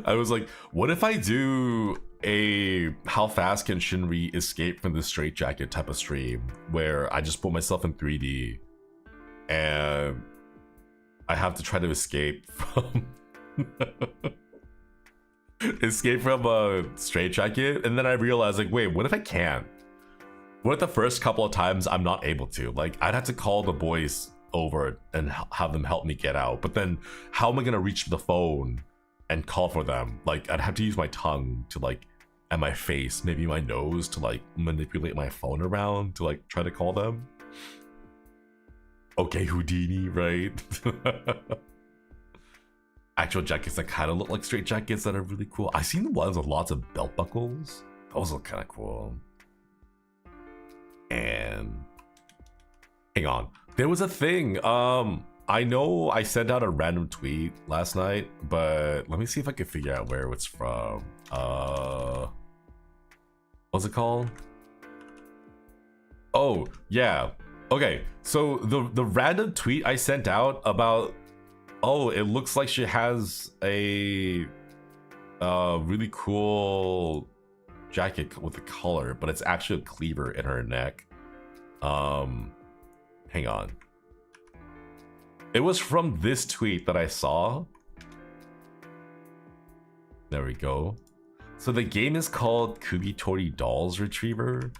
I was like, what if I do a how fast can Shinri escape from the straitjacket type of stream where I just put myself in 3D and I have to try to escape from a straitjacket, and then I realized like, wait, what if I can't? What if the first couple of times I'm not able to? Like, I'd have to call the boys over and have them help me get out, but then how am I gonna reach the phone and call for them? Like, I'd have to use my tongue to like, and my face, maybe my nose, to like manipulate my phone around to like try to call them. Okay, Houdini, right? Actual jackets that kind of look like straight jackets that are really cool. I've seen the ones with lots of belt buckles. Those look kind of cool. And hang on, there was a thing. I know I sent out a random tweet last night, but let me see if I can figure out where it's from. What's it called? Oh, yeah. Okay, so the random tweet I sent out about, oh, it looks like she has a really cool jacket with a collar, but it's actually a cleaver in her neck. Hang on. It was from this tweet that I saw. There we go. So the game is called Kubitori Dolls Retriever.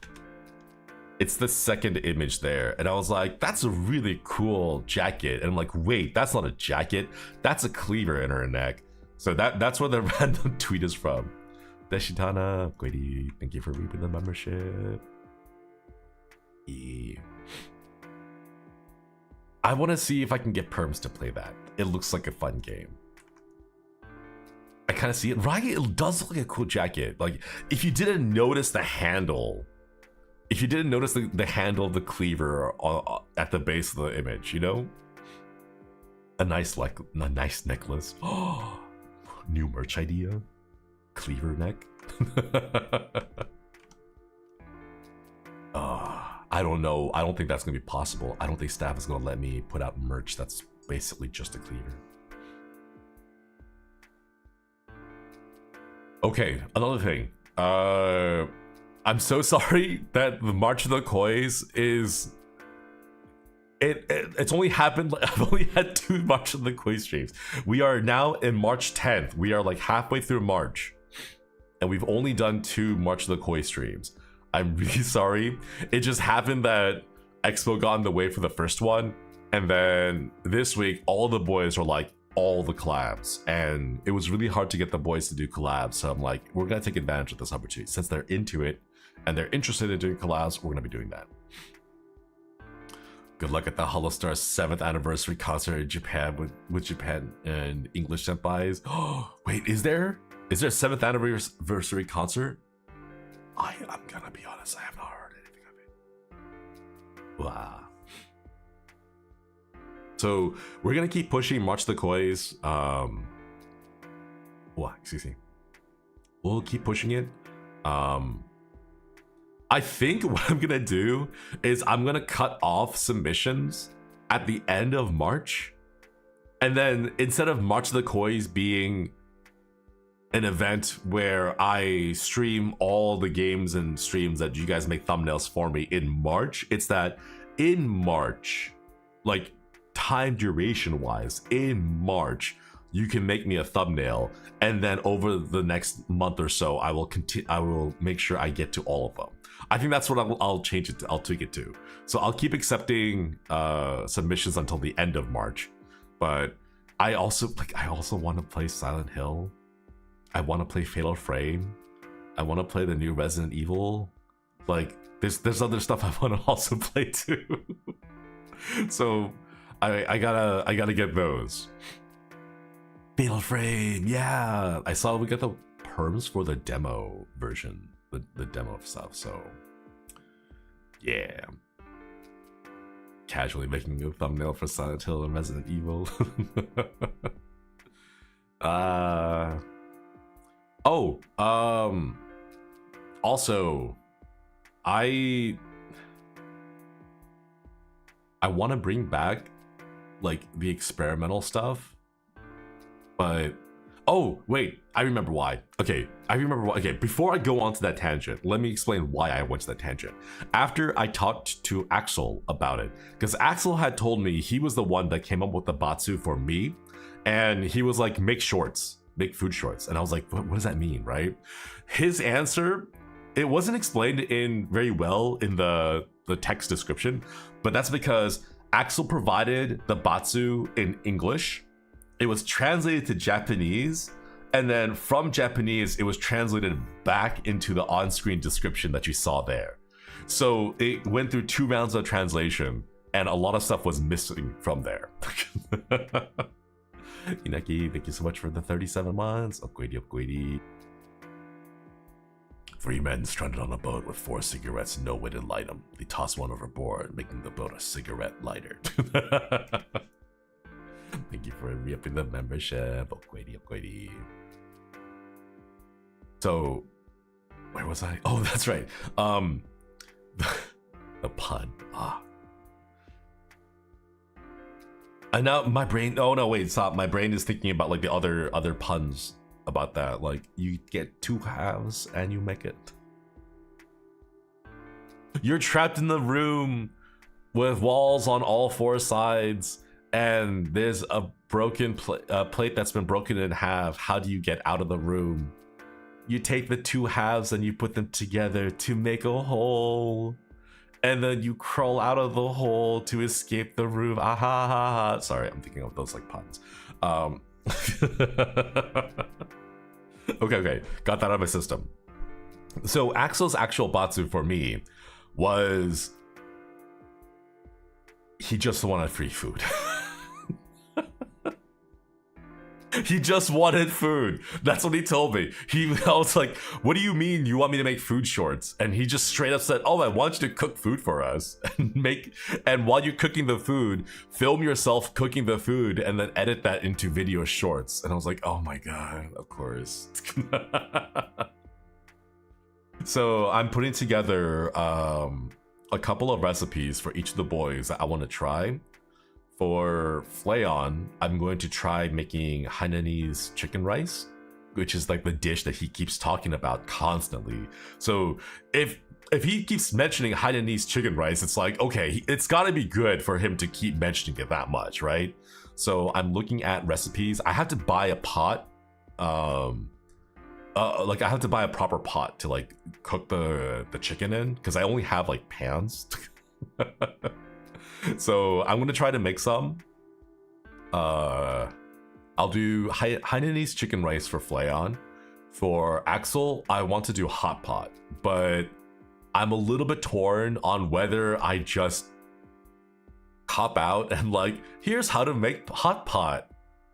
It's the second image there, and I was like, that's a really cool jacket. And I'm like, wait, that's not a jacket, that's a cleaver in her neck. So that's where the random tweet is from. Deshitana, Gwady, thank you for reaping the membership. Yeah. I want to see if I can get perms to play that. It looks like a fun game. I kind of see it, right? It does look like a cool jacket. Like, if you didn't notice the handle, if you didn't notice the handle of the cleaver at the base of the image, you know? A nice necklace. Oh, new merch idea. Cleaver neck. I don't know. I don't think that's gonna be possible. I don't think staff is gonna let me put out merch that's basically just a cleaver. Okay, another thing. I'm so sorry that the March of the Kois is... It's only happened, I've only had 2 March of the Koi streams. We are now in March 10th. We are like halfway through March. And we've only done 2 March of the Koi streams. I'm really sorry. It just happened that Expo got in the way for the first one. And then this week, all the boys are like, all the collabs. And it was really hard to get the boys to do collabs. So I'm like, we're gonna take advantage of this opportunity. Since they're into it and they're interested in doing collabs, we're gonna be doing that. Good luck at the HOLOSTARS 7th anniversary concert in Japan with Japan and English senpais. Oh, wait, is there a 7th anniversary concert? I'm gonna be honest, I have not heard anything of it. Wow. So we're gonna keep pushing March the Kois. Excuse me. We'll keep pushing it. I think what I'm gonna do is I'm gonna cut off submissions at the end of March, and then instead of March of the Kois being an event where I stream all the games and streams that you guys make thumbnails for me in March, it's that in March, like time duration wise, in March you can make me a thumbnail, and then over the next month or so I will make sure I get to all of them. I think that's what I'll change it to. I'll tweak it to. So I'll keep accepting submissions until the end of March. But I also want to play Silent Hill. I want to play Fatal Frame. I want to play the new Resident Evil. Like there's other stuff I want to also play too. So I gotta get those. Fatal Frame, yeah. I saw we got the perms for the demo version. The demo stuff, so yeah. Casually making a thumbnail for Silent Hill and Resident Evil. Also, I want to bring back like the experimental stuff, but oh wait, I remember why. Okay, before I go on to that tangent, let me explain why I went to that tangent. After I talked to Axel about it, because Axel had told me he was the one that came up with the Batsu for me, and he was like, make shorts, make food shorts. And I was like, what does that mean, right? His answer, it wasn't explained in very well in the text description, but that's because Axel provided the Batsu in English. It was translated to Japanese, and then from Japanese, it was translated back into the on-screen description that you saw there. So it went through 2 rounds of translation, and a lot of stuff was missing from there. Inaki, thank you so much for the 37 months. Upgrady. 3 men stranded on a boat with 4 cigarettes, no way to light them. They toss one overboard, making the boat a cigarette lighter. Thank you for re-upping the membership. Upgrady. So, where was I? Oh, that's right. The pun. And now my brain. Oh no, wait, stop. My brain is thinking about like the other puns about that. Like you get 2 halves and you make it. You're trapped in the room with walls on all 4 sides, and there's a broken plate that's been broken in half. How do you get out of the room? You take the 2 halves and you put them together to make a hole, and then you crawl out of the hole to escape the room. Ah ha ha ha. Sorry, I'm thinking of those like puns. Okay, got that out of my system. So Axel's actual Batsu for me was he just wanted free food. He just wanted food. That's what he told me. I was like, what do you mean you want me to make food shorts? And he just straight up said, oh, I want you to cook food for us. And while you're cooking the food, film yourself cooking the food and then edit that into video shorts. And I was like, oh my God, of course. So I'm putting together a couple of recipes for each of the boys that I want to try for Flayon, I'm going to try making Hainanese chicken rice, which is like the dish that he keeps talking about constantly. So if he keeps mentioning Hainanese chicken rice, it's like, okay, it's got to be good for him to keep mentioning it that much, right? So I'm looking at recipes. I have to buy a pot. Like I have to buy a proper pot to like cook the chicken in, because I only have like pans. So I'm gonna try to make some. I'll do Hainanese chicken rice for Flayon. For Axel, I want to do hot pot, but I'm a little bit torn on whether I just cop out and like, here's how to make hot pot.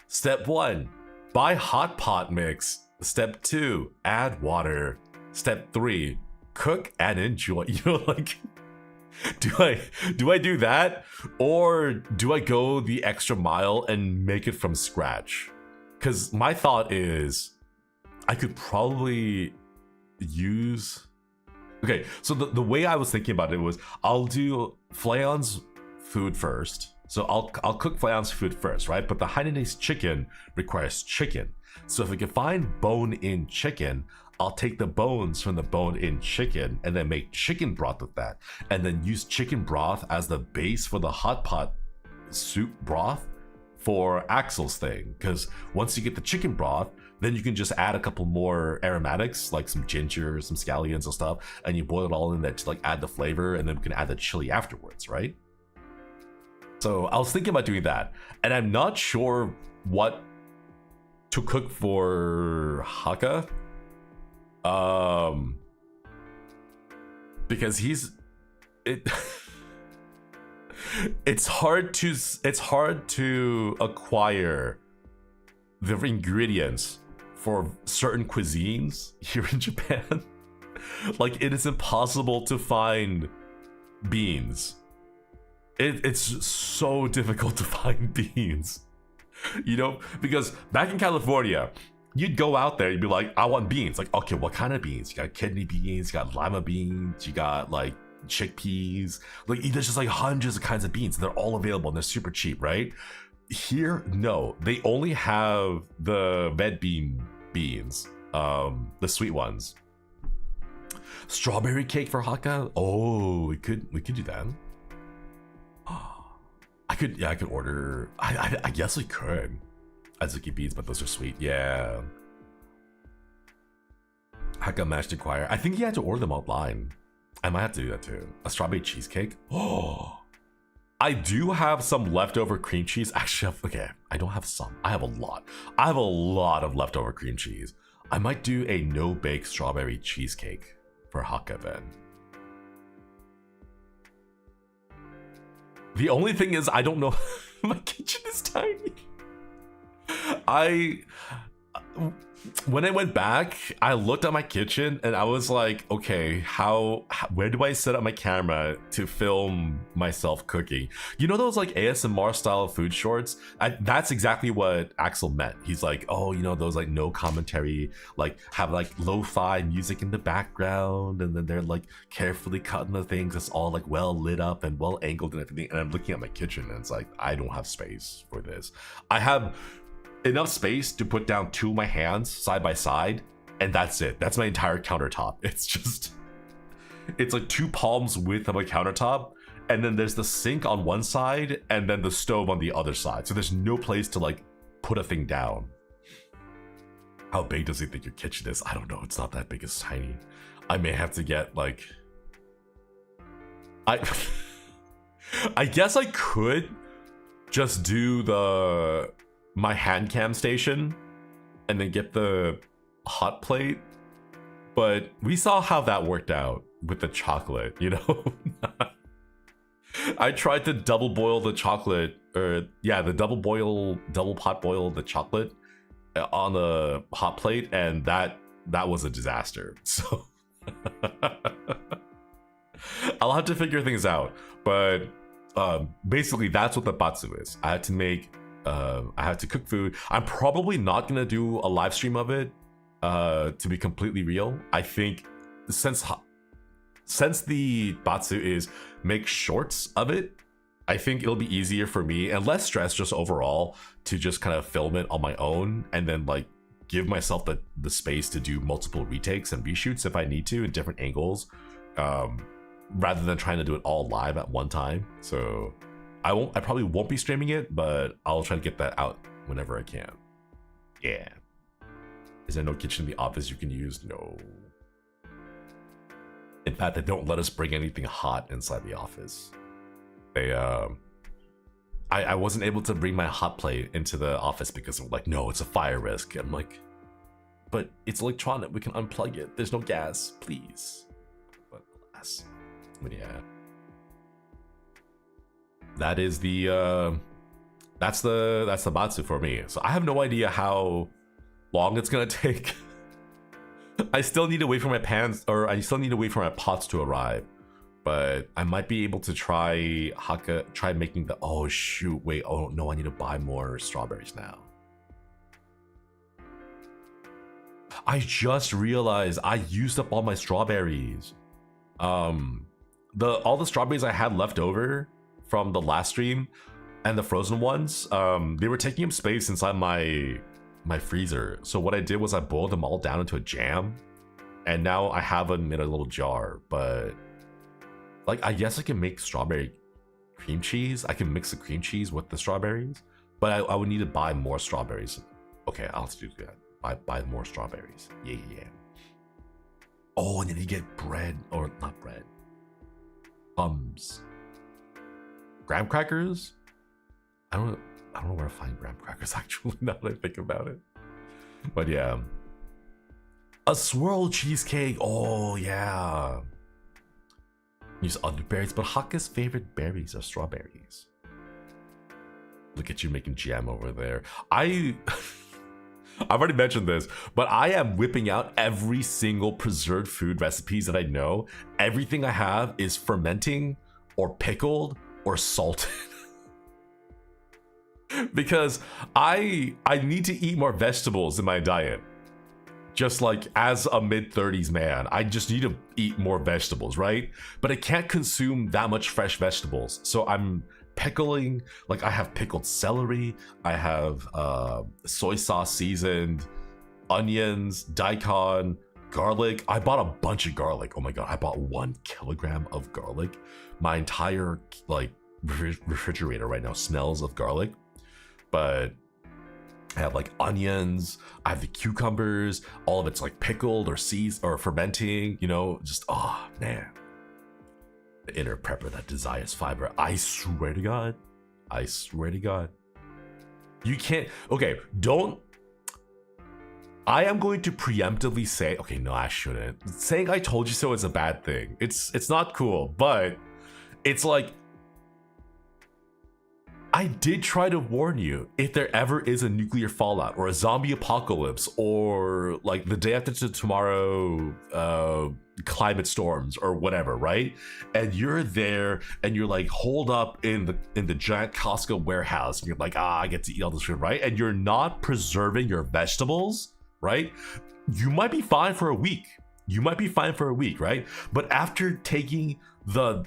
Step 1, buy hot pot mix. Step 2, add water. Step 3, cook and enjoy. You know, like, do I do that, or do I go the extra mile and make it from scratch? Because my thought is I could probably use... Okay, so the way I was thinking about it was I'll do Flayon's food first. So I'll cook Flayon's food first, right? But the Hainanese chicken requires chicken. So if we can find bone-in chicken, I'll take the bones from the bone-in chicken and then make chicken broth with that. And then use chicken broth as the base for the hot pot soup broth for Axel's thing. Because once you get the chicken broth, then you can just add a couple more aromatics, like some ginger, some scallions and stuff, and you boil it all in there to like add the flavor, and then we can add the chili afterwards, right? So I was thinking about doing that, and I'm not sure what to cook for Haka. Because it's hard to acquire the ingredients for certain cuisines here in Japan. Like, it is impossible to find beans. It's so difficult to find beans, you know, because back in California, you'd go out there, you'd be like, I want beans. Like, okay, what kind of beans? You got kidney beans, you got lima beans, you got like chickpeas. Like, there's just like hundreds of kinds of beans, and they're all available and they're super cheap, right? Here, no, they only have the red bean beans, the sweet ones. Strawberry cake for Hakka? Oh, we could do that. I could order. I guess we could. Azuki beans, but those are sweet. Yeah. Hakka mashed inquire. I think you had to order them online. I might have to do that too. A strawberry cheesecake. Oh. I do have some leftover cream cheese. Actually, okay, I don't have some. I have a lot. I have a lot of leftover cream cheese. I might do a no-bake strawberry cheesecake for Hakka then. The only thing is, I don't know. My kitchen is tiny. When I went back, I looked at my kitchen and I was like, okay, where do I set up my camera to film myself cooking? You know those like ASMR style food shorts? That's exactly what Axel meant. He's like, oh, you know, those like no commentary, like have like lo-fi music in the background, and then they're like carefully cutting the things. It's all like well lit up and well angled and everything. And I'm looking at my kitchen and it's like, I don't have space for this. I have enough space to put down 2 of my hands side by side, and that's it. That's my entire countertop. It's like 2 palms width of a countertop, and then there's the sink on one side and then the stove on the other side. So there's no place to like put a thing down. How big does he think your kitchen is? I don't know. It's not that big. It's tiny. I may have to get like... I guess I could just do my hand cam station and then get the hot plate, but we saw how that worked out with the chocolate, you know. I tried to double boil the chocolate, or yeah, the double pot boil the chocolate on the hot plate, and that was a disaster. So I'll have to figure things out, but basically that's what the batsu is. I had to cook food. I'm probably not gonna do a live stream of it, to be completely real. I think since the batsu is make shorts of it, I think it'll be easier for me and less stress just overall to just kind of film it on my own and then like give myself the space to do multiple retakes and reshoots if I need to in different angles, rather than trying to do it all live at one time. So I probably won't be streaming it, but I'll try to get that out whenever I can. Yeah. Is there no kitchen in the office you can use? No. In fact, they don't let us bring anything hot inside the office. They I wasn't able to bring my hot plate into the office because of like, no, it's a fire risk. I'm like, but it's electronic, we can unplug it. There's no gas, please. But alas. But yeah. That is the that's the Zatsu for me. So I have no idea how long it's gonna take. I still need to wait for my pans, or I still need to wait for my pots to arrive. But I might be able to try making the, oh shoot, wait, oh no, I need to buy more strawberries now. I just realized I used up all my strawberries. All the strawberries I had left over from the last stream and the frozen ones, they were taking up space inside my freezer. So what I did was I boiled them all down into a jam, and now I have them in a little jar. But like, I guess I can make strawberry cream cheese. I can mix the cream cheese with the strawberries, but I would need to buy more strawberries. Okay, I'll have to do that. Buy more strawberries. Yeah. Oh, and then you get bread, or not bread. Graham crackers? I don't know where to find graham crackers actually, now that I think about it. But yeah. A swirl cheesecake. Oh yeah. Use other berries, but Hakka's favorite berries are strawberries. Look at you making jam over there. I've already mentioned this, but I am whipping out every single preserved food recipes that I know. Everything I have is fermenting or pickled or salted. Because I need to eat more vegetables in my diet. Just like as a mid-30s man, I just need to eat more vegetables, right? But I can't consume that much fresh vegetables. So I'm pickling, like I have pickled celery, I have soy sauce seasoned, onions, daikon, garlic. I bought a bunch of garlic. Oh my god, I bought 1 kilogram of garlic. My entire like refrigerator right now smells of garlic. But I have like onions, I have the cucumbers, all of it's like pickled or seasoned or fermenting, you know, just, oh man. The inner prepper that desires fiber. I swear to God. You can't, okay, I am going to preemptively say, okay, no, I shouldn't. Saying I told you so is a bad thing. It's not cool, but it's like, I did try to warn you if there ever is a nuclear fallout or a zombie apocalypse or like the day after tomorrow climate storms or whatever, right? And you're there and you're like holed up in the giant Costco warehouse and you're like, I get to eat all this food, right? And you're not preserving your vegetables, right? You might be fine for a week. Right? But after taking the,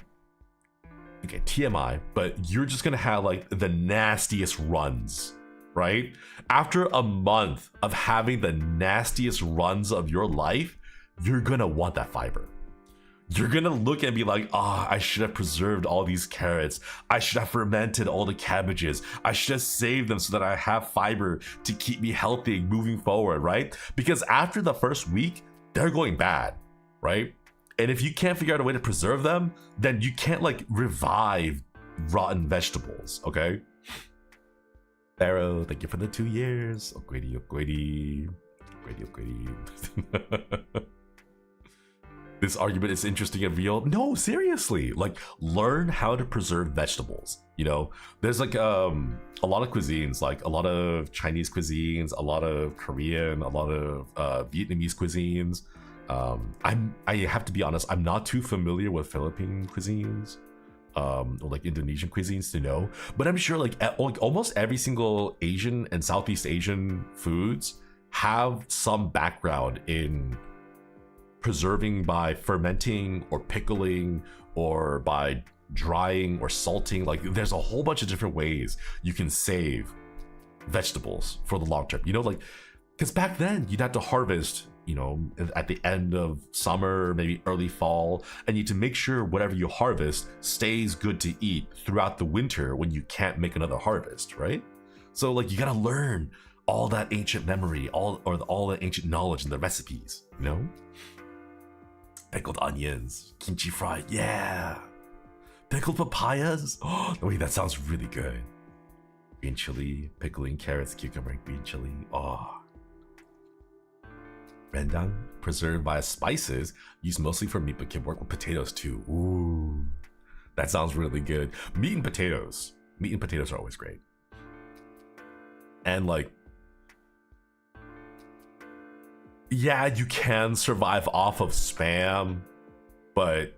okay, TMI, but you're just gonna have like the nastiest runs, right? After a month of having the nastiest runs of your life, you're gonna want that fiber. You're gonna look and be like, I should have preserved all these carrots. I should have fermented all the cabbages. I should have saved them so that I have fiber to keep me healthy moving forward, right? Because after the first week, they're going bad, right? And if you can't figure out a way to preserve them, then you can't like revive rotten vegetables, okay? Pharaoh, thank you for the 2 years. O'Grady. This argument is interesting and real. No, seriously, like learn how to preserve vegetables. You know, there's like a lot of cuisines, like a lot of Chinese cuisines, a lot of Korean, a lot of Vietnamese cuisines. I have to be honest, I'm not too familiar with Philippine cuisines or like Indonesian cuisines to know, but I'm sure like almost every single Asian and Southeast Asian foods have some background in preserving by fermenting or pickling or by drying or salting. Like there's a whole bunch of different ways you can save vegetables for the long term, you know, like because back then you'd have to harvest, you know, at the end of summer, maybe early fall, and you need to make sure whatever you harvest stays good to eat throughout the winter when you can't make another harvest, right? So like you gotta learn all that ancient memory, all the ancient knowledge and the recipes, you know? Pickled onions, kimchi fried, yeah. Pickled papayas. Oh wait, that sounds really good. Green chili, pickling carrots, cucumber, and green chili. Oh. Rendang, preserved by spices, used mostly for meat but can work with potatoes too. Ooh, that sounds really good. Meat and potatoes are always great. And like, yeah, you can survive off of spam, but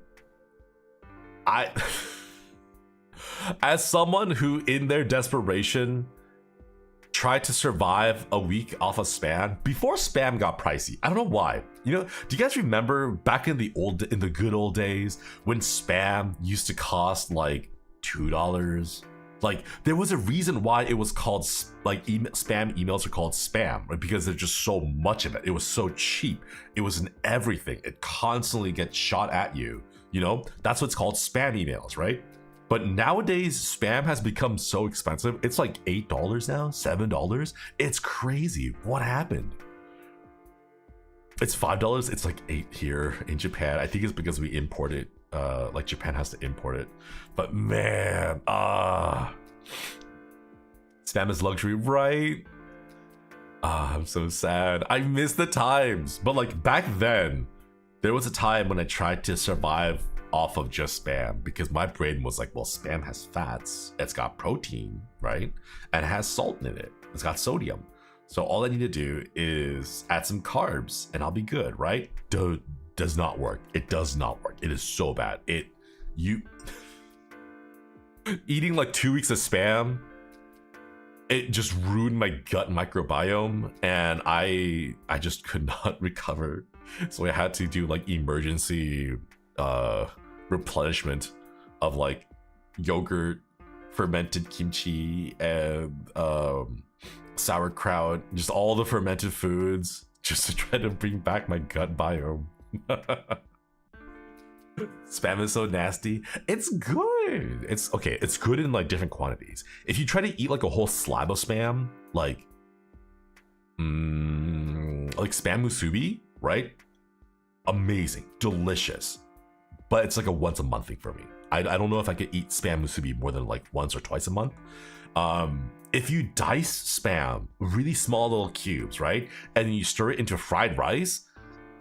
I, as someone who in their desperation tried to survive a week off of spam before spam got pricey. I don't know why. You know, do you guys remember back in the good old days when spam used to cost like $2? Like there was a reason why it was called like spam emails are called spam, right? Because there's just so much of it. It was so cheap. It was in everything. It constantly gets shot at you. You know, that's what's called spam emails, right? But nowadays, spam has become so expensive. It's like $8 now, $7. It's crazy. What happened? It's $5. It's like $8 here in Japan. I think it's because we import it. Like Japan has to import it. But man, spam is luxury, right? I'm so sad. I miss the times. But like back then, there was a time when I tried to survive off of just spam because my brain was like, well, spam has fats, it's got protein, right? And it has salt in it, it's got sodium. So all I need to do is add some carbs and I'll be good, right? Does not work. It does not work. It is so bad. Eating like 2 weeks of spam, it just ruined my gut microbiome and I just could not recover. So I had to do like emergency replenishment of like yogurt, fermented kimchi, and sauerkraut, just all the fermented foods, just to try to bring back my gut biome. Spam is so nasty. It's good. It's okay. It's good in like different quantities. If you try to eat like a whole slab of spam, like spam musubi, right? Amazing, delicious. But it's like a once a month thing for me. I don't know if I could eat spam musubi more than like once or twice a month. If you dice spam, really small little cubes, right? And then you stir it into fried rice,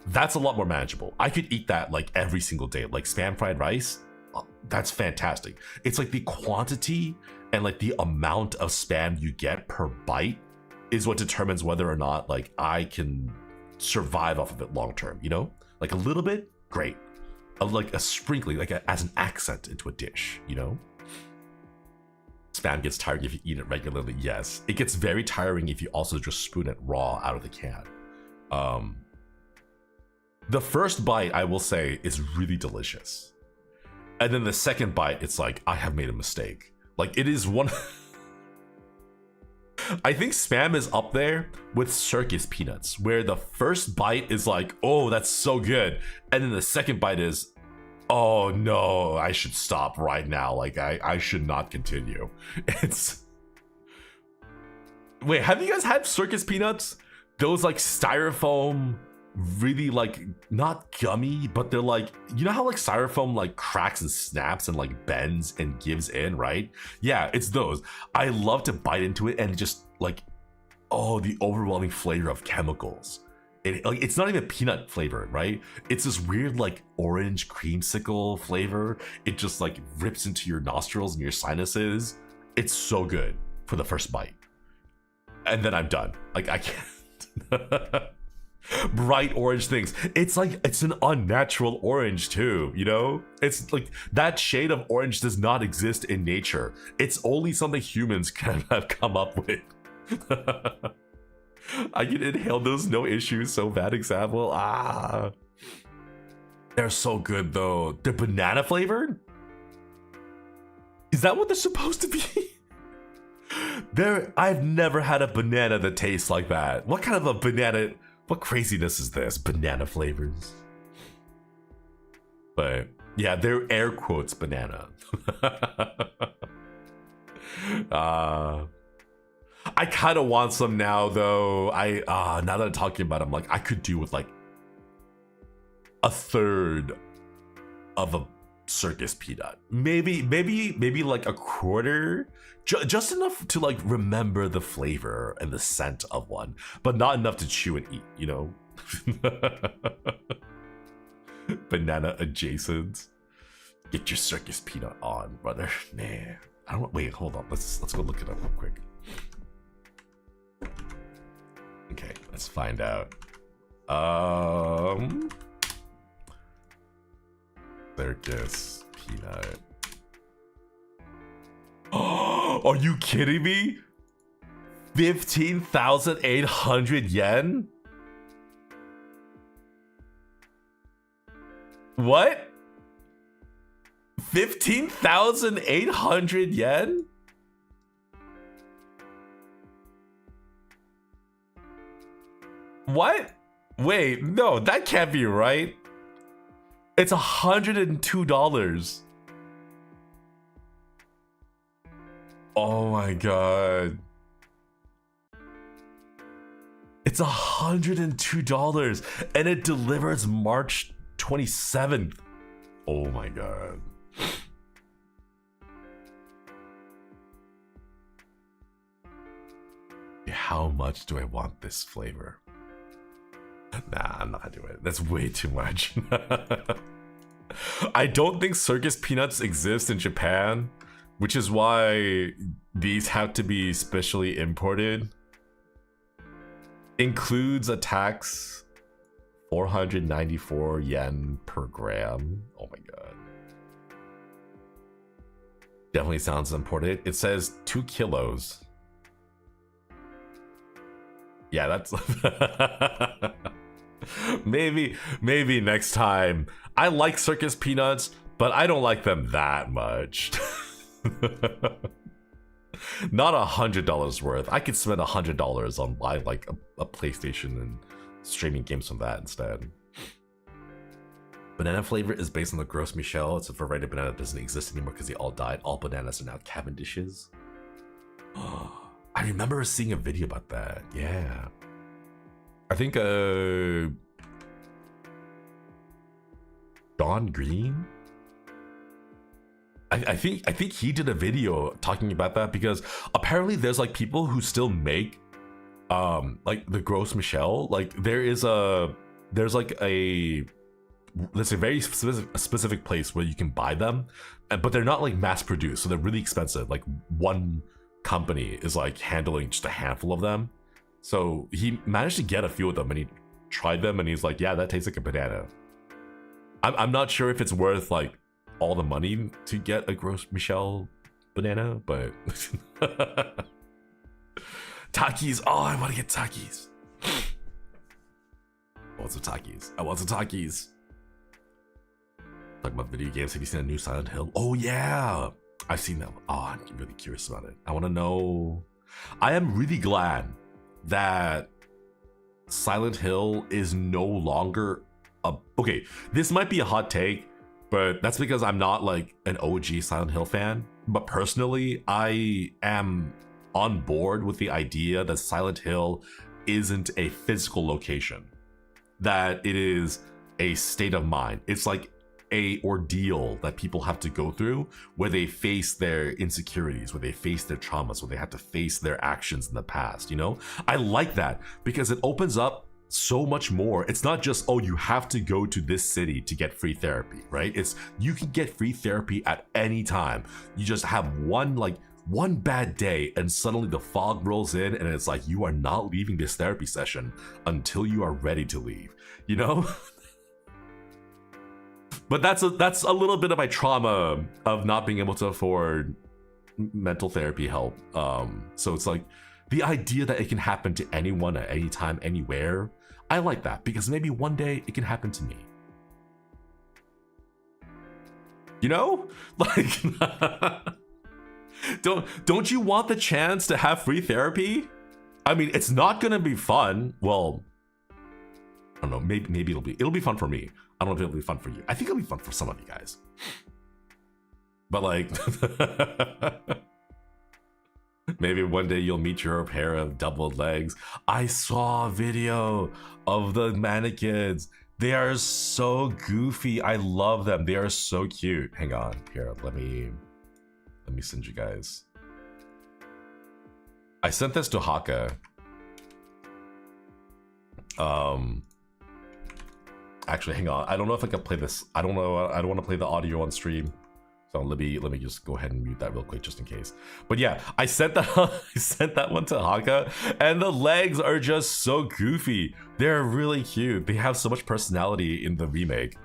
that's a lot more manageable. I could eat that like every single day. Like spam fried rice, that's fantastic. It's like the quantity and like the amount of spam you get per bite is what determines whether or not like I can survive off of it long term, you know? Like a little bit, great. Like a sprinkling, like as an accent into a dish, you know? Spam gets tiring if you eat it regularly, yes. It gets very tiring if you also just spoon it raw out of the can. The first bite, I will say, is really delicious. And then the second bite, it's like, I have made a mistake. Like, it is one... I think spam is up there with circus peanuts, where the first bite is like, oh, that's so good. And then the second bite is, oh no, I should stop right now. Like, I should not continue. It's... Wait, have you guys had circus peanuts? Those like styrofoam, really like, not gummy, but they're like, you know how like styrofoam like cracks and snaps and like bends and gives in, right? Yeah, it's those. I love to bite into it and just like, oh, the overwhelming flavor of chemicals. It's not even peanut flavor, right? It's this weird like orange creamsicle flavor. It just like rips into your nostrils and your sinuses. It's so good for the first bite. And then I'm done. Like, I can't. Bright orange things. It's like, it's an unnatural orange too, you know? It's like, that shade of orange does not exist in nature. It's only something humans can have come up with. I can inhale those, no issues. So bad example. They're so good though. They're banana flavored? Is that what they're supposed to be? I've never had a banana that tastes like that. What kind of a banana? What craziness is this? Banana flavors. But yeah, they're air quotes banana. I kind of want some now though. Now that I'm talking about it, I'm like, I could do with like a third of a circus peanut. Maybe like a quarter. Just enough to like remember the flavor and the scent of one, but not enough to chew and eat, you know? Banana adjacent. Get your circus peanut on, brother. Nah. I don't wait, hold on. Let's go look it up real quick. Okay, let's find out. Circus peanut. Are you kidding me? 15,800 yen? What? 15,800 yen? What? Wait, no, that can't be right. It's $102. Oh my god. It's $102 and it delivers March 27th. Oh my god. How much do I want this flavor? Nah, I'm not gonna do it. That's way too much. I don't think circus peanuts exist in Japan, which is why these have to be specially imported. Includes a tax, 494 yen per gram. Oh my god. Definitely sounds imported. It says 2 kilos. Yeah, that's maybe next time. I like circus peanuts, but I don't like them that much. Not $100 worth. I could spend $100 on buying like a PlayStation and streaming games from that instead. Banana flavor is based on the Gros Michel. It's a variety of banana that doesn't exist anymore because they all died. All bananas are now Cavendishes. I remember seeing a video about that. Yeah. I think Don Green? I think he did a video talking about that because apparently there's like people who still make like the Gros Michel. Like there's a very specific place where you can buy them, but they're not like mass produced, so they're really expensive. Like one company is like handling just a handful of them. So he managed to get a few of them and he tried them and he's like, yeah, that tastes like a banana. I'm not sure if it's worth like all the money to get a Gros Michel banana, but Takis. Oh, I want to get Takis. I want some Takis. Talk about video games. Have you seen a new Silent Hill? Oh yeah, I've seen them. Oh, I'm really curious about it. I want to know. I am really glad that Silent Hill is no longer okay. This might be a hot take, but that's because I'm not like an OG Silent Hill fan. But personally, I am on board with the idea that Silent Hill isn't a physical location, that it is a state of mind. It's like a ordeal that people have to go through where they face their insecurities, where they face their traumas, where they have to face their actions in the past, you know? I like that because it opens up so much more. It's not just, oh, you have to go to this city to get free therapy, right? It's you can get free therapy at any time. You just have one bad day and suddenly the fog rolls in and it's like you are not leaving this therapy session until you are ready to leave, you know? But that's a little bit of my trauma of not being able to afford mental therapy help. So it's like the idea that it can happen to anyone at any time, anywhere. I like that because maybe one day it can happen to me. You know? Like Don't you want the chance to have free therapy? I mean, it's not gonna be fun. Well, I don't know. Maybe it'll be fun for me. I don't know if it'll be fun for you. I think it'll be fun for some of you guys. But like, maybe one day you'll meet your pair of doubled legs. I saw a video of the mannequins. They are so goofy. I love them. They are so cute. Hang on, here. Let me send you guys. I sent this to Haka. Actually, hang on. I don't know if I can play this. I don't know. I don't want to play the audio on stream. So let me just go ahead and mute that real quick just in case. But yeah, I sent that I sent that one to Haka, and the legs are just so goofy. They're really cute. They have so much personality in the remake.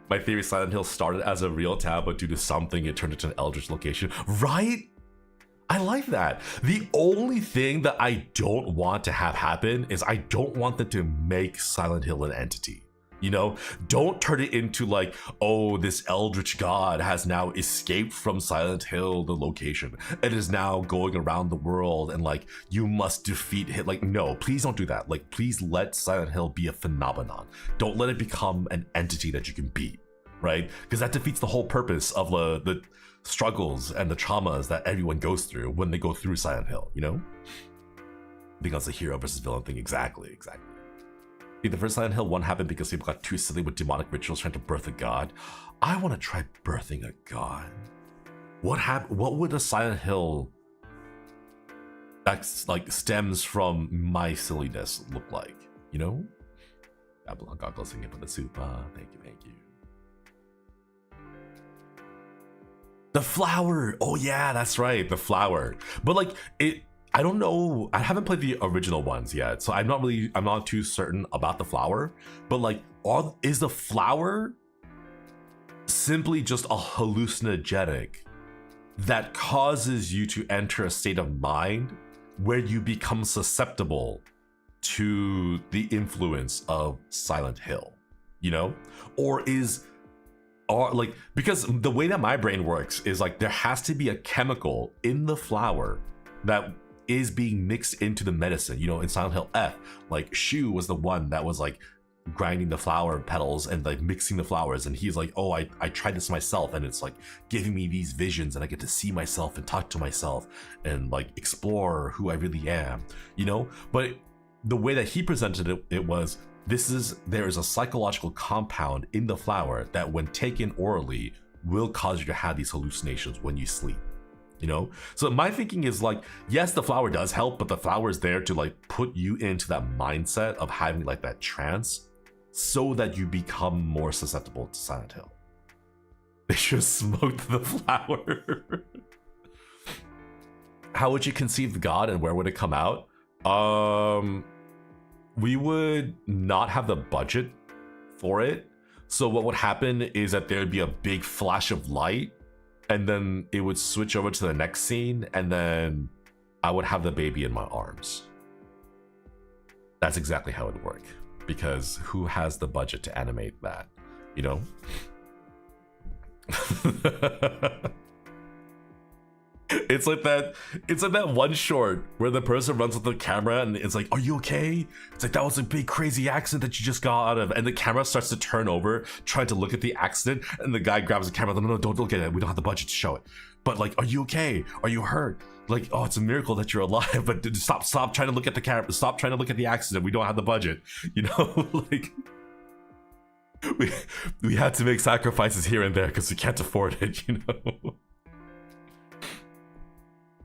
My theory, Silent Hill started as a real town, but due to something, it turned into an eldritch location. Right? I like that. The only thing that I don't want to have happen is I don't want them to make Silent Hill an entity. You know, don't turn it into like, oh, this eldritch god has now escaped from Silent Hill, the location. It is now going around the world and like, you must defeat him. Like, no, please don't do that. Like, please let Silent Hill be a phenomenon. Don't let it become an entity that you can beat, right? Because that defeats the whole purpose of the struggles and the traumas that everyone goes through when they go through Silent Hill, you know? Becomes a hero versus villain thing. Exactly. The first Silent Hill 1 happened because people got too silly with demonic rituals trying to birth a god. I want to try birthing a god. What would a Silent Hill that's like stems from my silliness look like? You know? God blessing it for the soup. Thank you. The flower. Oh yeah, that's right. The flower. But like it. I don't know. I haven't played the original ones yet, so I'm not too certain about the flower. But like, is the flower simply just a hallucinogenic that causes you to enter a state of mind where you become susceptible to the influence of Silent Hill? You know, or like, because the way that my brain works is like there has to be a chemical in the flower that is being mixed into the medicine. You know, in Silent Hill F, like Shu was the one that was like grinding the flower petals and like mixing the flowers, and he's like, oh, I tried this myself, and it's like giving me these visions, and I get to see myself and talk to myself and like explore who I really am, you know? But the way that he presented it was, there is a psychological compound in the flower that when taken orally will cause you to have these hallucinations when you sleep. You know, so my thinking is like, yes, the flower does help, but the flower is there to like put you into that mindset of having like that trance so that you become more susceptible to Silent Hill. They should have smoked the flower. How would you conceive God and where would it come out? We would not have the budget for it. So what would happen is that there would be a big flash of light, and then it would switch over to the next scene, and then I would have the baby in my arms. That's exactly how it would work, because who has the budget to animate that, you know? It's like that one short where the person runs with the camera and it's like, are you okay? It's like, that was a big crazy accident that you just got out of, and the camera starts to turn over trying to look at the accident, and the guy grabs the camera, no, don't look at it, we don't have the budget to show it. But like, are you okay? Are you hurt? Like, oh, it's a miracle that you're alive, but stop trying to look at the camera, stop trying to look at the accident, we don't have the budget, you know? Like, we had to make sacrifices here and there because we can't afford it, you know?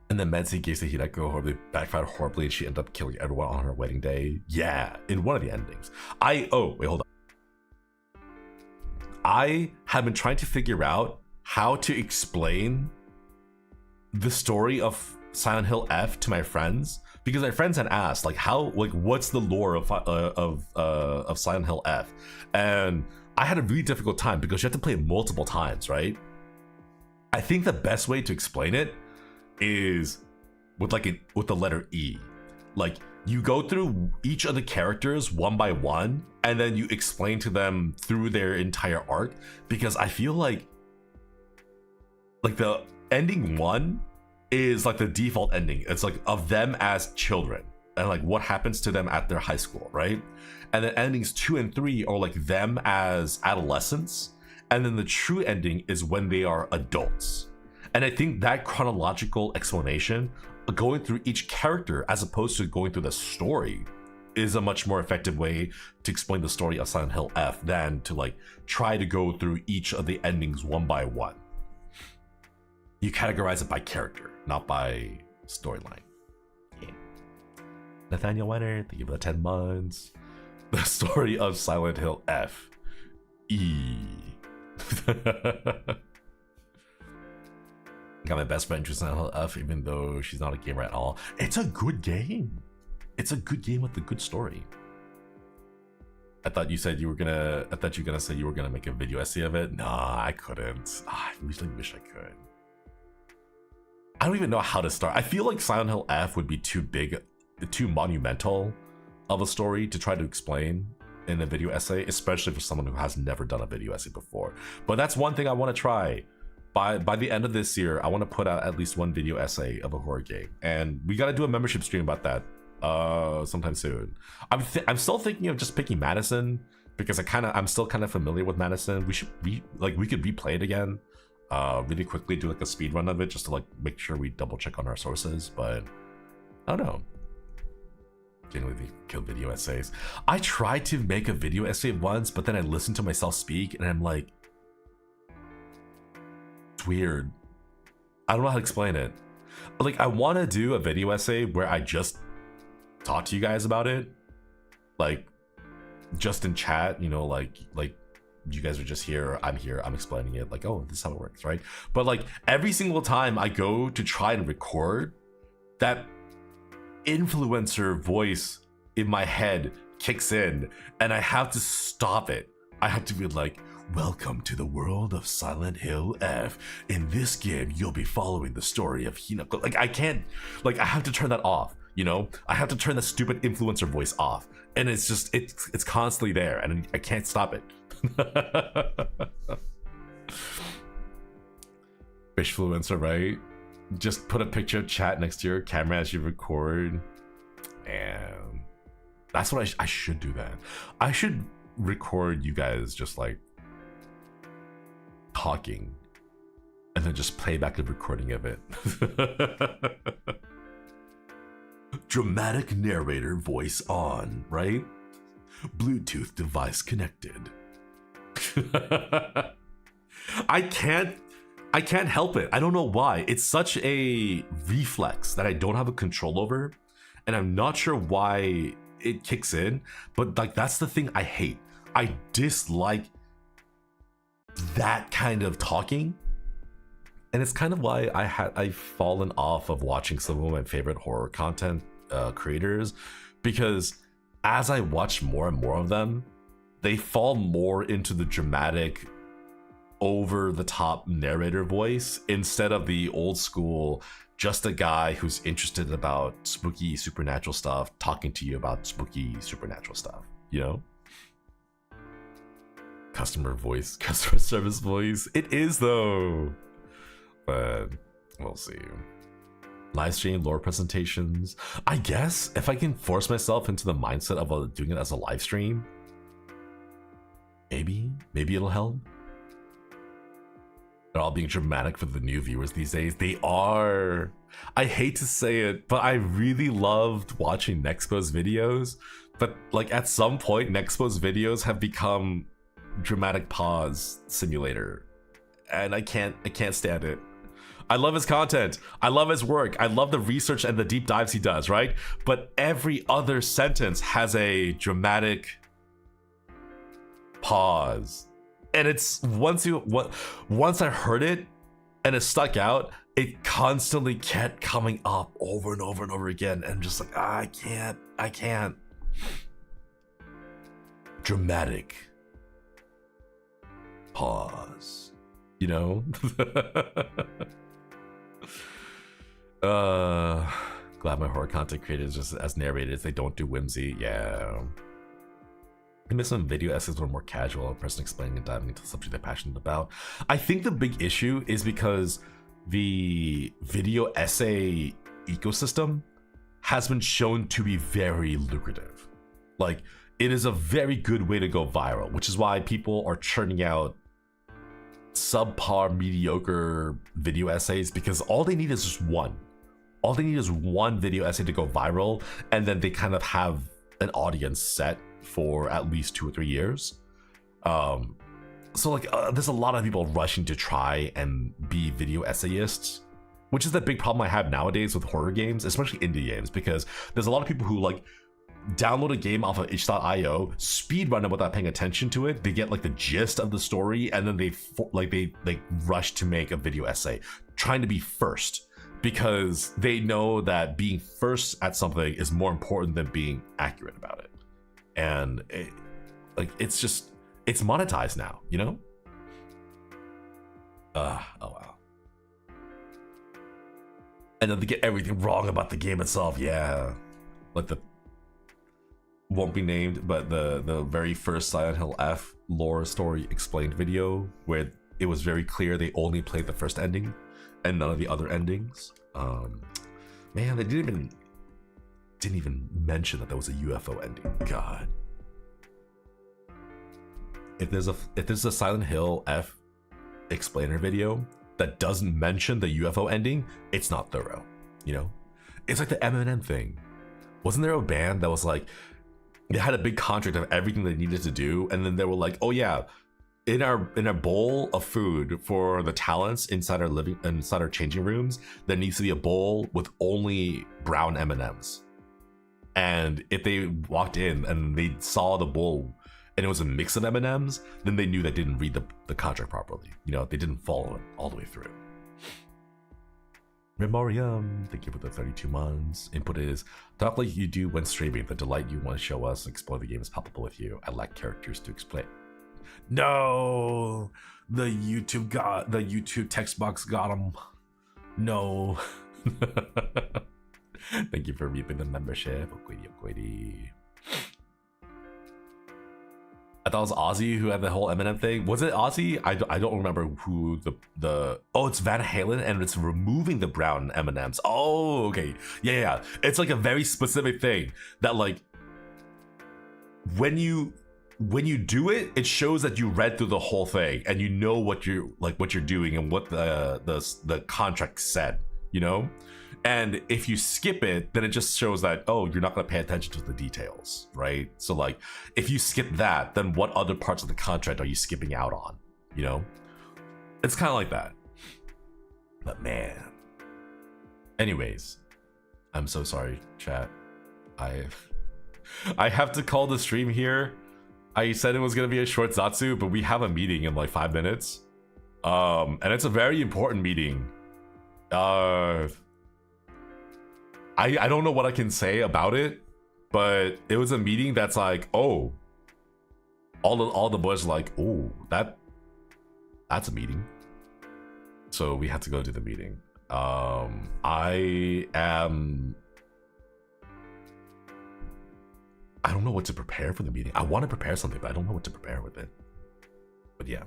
And then Menzi gave the Hideko horribly backfired horribly, and she ended up killing everyone on her wedding day. Yeah, in one of the endings. Wait, hold on. I have been trying to figure out how to explain the story of Silent Hill F to my friends, because my friends had asked like, what's the lore of Silent Hill F, and I had a really difficult time because you have to play it multiple times, right? I think the best way to explain it is with the letter E. Like, you go through each of the characters one by one, and then you explain to them through their entire arc, because I feel like like the ending 1 is like the default ending. It's like of them as children and like what happens to them at their high school, right? And then endings 2 and 3 are like them as adolescents, and then the true ending is when they are adults. And I think that chronological explanation, going through each character as opposed to going through the story, is a much more effective way to explain the story of Silent Hill F than to like try to go through each of the endings one by one. You categorize it by character, not by storyline. Yeah. Nathaniel Wenner, thank you for the 10 months. The story of Silent Hill F. E. Got my best friend interested in Silent Hill F, even though she's not a gamer at all. It's a good game. It's a good game with a good story. I thought you said you were gonna. I thought you were gonna say you were gonna make a video essay of it. Nah, I couldn't. I really wish I could. I don't even know how to start. I feel like Silent Hill F would be too big, too monumental of a story to try to explain in a video essay, especially for someone who has never done a video essay before. But that's one thing I want to try. By the end of this year, I want to put out at least one video essay of a horror game, and we got to do a membership stream about that sometime soon. I'm still thinking of just picking Madison because I'm still kind of familiar with Madison. We could replay it again really quickly, do like a speed run of it just to like make sure we double check on our sources. But I don't know. Generally kill video essays. I tried to make a video essay once, but then I listened to myself speak and I'm like, it's weird. I don't know how to explain it. Like, I want to do a video essay where I just talk to you guys about it, like just in chat, you know, like you guys are just here, I'm here, I'm explaining it, like, oh, this is how it works, right? But like every single time I go to try and record, that influencer voice in my head kicks in and I have to stop it. I have to be like, welcome to the world of Silent Hill F. In this game, you'll be following the story of Hinako. Like, I can't, like, I have to turn that off, you know? I have to turn the stupid influencer voice off. And it's just, it's constantly there and I can't stop it. Fishfluencer, right? Just put a picture of chat next to your camera as you record. And that's what I should do that. I should record you guys just like talking and then just play back the recording of it. Dramatic narrator voice on, right? Bluetooth device connected. I can't help it. I don't know why. It's such a reflex that I don't have a control over, and I'm not sure why it kicks in, but like that's the thing I hate. I dislike that kind of talking, and it's kind of why I've fallen off of watching some of my favorite horror content creators, because as I watch more and more of them, they fall more into the dramatic, over the top narrator voice instead of the old school, just a guy who's interested about spooky supernatural stuff talking to you about spooky supernatural stuff, you know? Customer service voice. It is though, but we'll see. Live stream lore presentations. I guess if I can force myself into the mindset of doing it as a live stream, maybe it'll help. They're all being dramatic for the new viewers these days. They are. I hate to say it, but I really loved watching Nexpo's videos. But like at some point, Nexpo's videos have become dramatic pause simulator, and I can't stand it. I love his content. I love his work. I love the research and the deep dives he does, right? But every other sentence has a dramatic pause. And it's once I heard it and it stuck out, it constantly kept coming up over and over and over again. And I'm just like, I can't. Dramatic pause, you know? Glad my horror content creators just as narrators, they don't do whimsy. Yeah. I miss when video essays were more casual, a person explaining and diving into the subject they're passionate about. I think the big issue is because the video essay ecosystem has been shown to be very lucrative. Like, it is a very good way to go viral, which is why people are churning out subpar, mediocre video essays, because all they need is just one. All they need is one video essay to go viral, and then they kind of have an audience set for at least 2 or 3 years. So like there's a lot of people rushing to try and be video essayists, which is the big problem I have nowadays with horror games, especially indie games, because there's a lot of people who like download a game off of itch.io, speedrun it without paying attention to it. They get like the gist of the story, and then they rush to make a video essay, trying to be first, because they know that being first at something is more important than being accurate about it. And it's monetized now, you know? Oh wow. And then they get everything wrong about the game itself. Yeah, like the won't be named, but the very first Silent Hill F lore story explained video, where it was very clear they only played the first ending and none of the other endings. Man, they didn't even mention that there was a UFO ending. God. If there's a Silent Hill F explainer video that doesn't mention the UFO ending, it's not thorough, you know? It's like the Eminem thing. Wasn't there a band that was like, they had a big contract of everything they needed to do, and then they were like, oh yeah, in our bowl of food for the talents inside our changing rooms, there needs to be a bowl with only brown M&Ms. And if they walked in and they saw the bowl and it was a mix of M&Ms, then they knew they didn't read the contract properly. You know, they didn't follow it all the way through. Memoriam, thank you for the 32 months. Input is, talk like you do when streaming. The delight you want to show us, explore the game is palpable with you. I lack characters to explain. No, the YouTube text box got him. No. Thank you for reaping the membership. Okwidi. I thought it was Ozzy who had the whole Eminem thing. Was it Ozzy? I don't remember who the oh, it's Van Halen, and it's removing the brown M&Ms. Oh, okay. Yeah. It's like a very specific thing that like when you do it, it shows that you read through the whole thing and you know what you're doing and what the contract said, you know? And if you skip it, then it just shows that, oh, you're not going to pay attention to the details, right? So like, if you skip that, then what other parts of the contract are you skipping out on, you know? It's kind of like that. But man. Anyways, I'm so sorry, chat. I have to call the stream here. I said it was going to be a short Zatsu, but we have a meeting in like 5 minutes. And it's a very important meeting. I don't know what I can say about it, but it was a meeting that's like, oh, all the boys are like, oh, that's a meeting. So we had to go to the meeting. I don't know what to prepare for the meeting. I want to prepare something, but I don't know what to prepare with it. But yeah.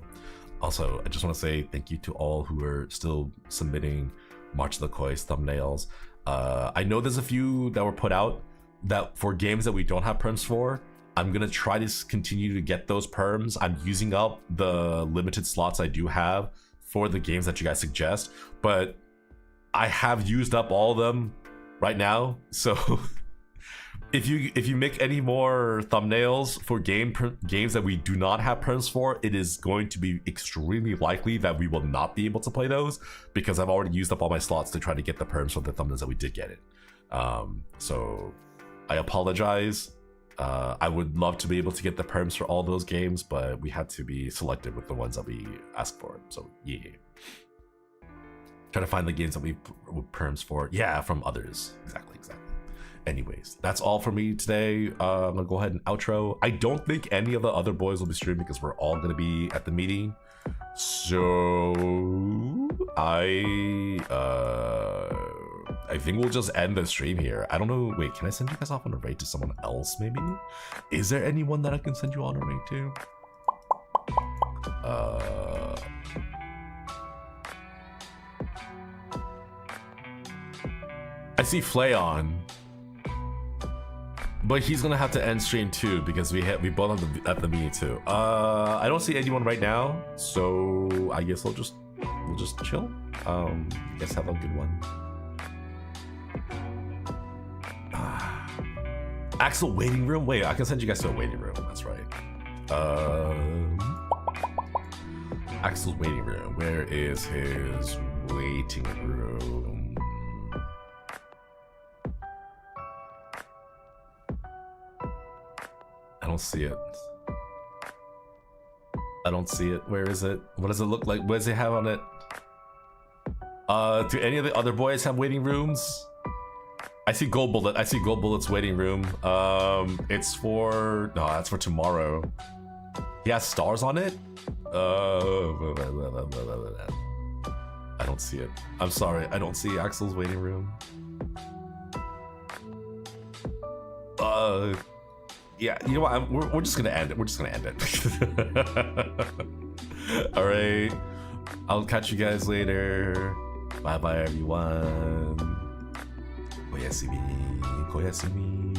Also, I just want to say thank you to all who are still submitting March of the Koi's thumbnails. I know there's a few that were put out that for games that we don't have perms for. I'm gonna try to continue to get those perms. I'm using up the limited slots I do have for the games that you guys suggest, but I have used up all of them right now. So if you make any more thumbnails for games that we do not have perms for, it is going to be extremely likely that we will not be able to play those, because I've already used up all my slots to try to get the perms for the thumbnails that we did get it. So I apologize. I would love to be able to get the perms for all those games, but we had to be selective with the ones that we asked for. So yeah. Try to find the games that we perms for. Yeah, from others. Exactly. Anyways, that's all for me today. I'm gonna go ahead and outro. I don't think any of the other boys will be streaming because we're all gonna be at the meeting. So I think we'll just end the stream here. I don't know. Wait, can I send you guys off on a raid to someone else? Maybe. Is there anyone that I can send you on a raid to? I see Flayon, but he's gonna have to end stream too because we both have the meeting too. I don't see anyone right now, so I guess we'll just chill. Guess have a good one. Axel waiting room. Wait, I can send you guys to a waiting room. That's right. Axel's waiting room. Where is his waiting room? I don't see it. I don't see it. Where is it? What does it look like? What does it have on it? Do any of the other boys have waiting rooms? I see Gold Bullet. I see Gold Bullet's waiting room. It's for... No, that's for tomorrow. He has stars on it? I don't see it. I'm sorry. I don't see Axel's waiting room. Yeah, you know what? We're just gonna end it. We're just gonna end it. All right. I'll catch you guys later. Bye bye, everyone. Koyasumi. Koyasumi.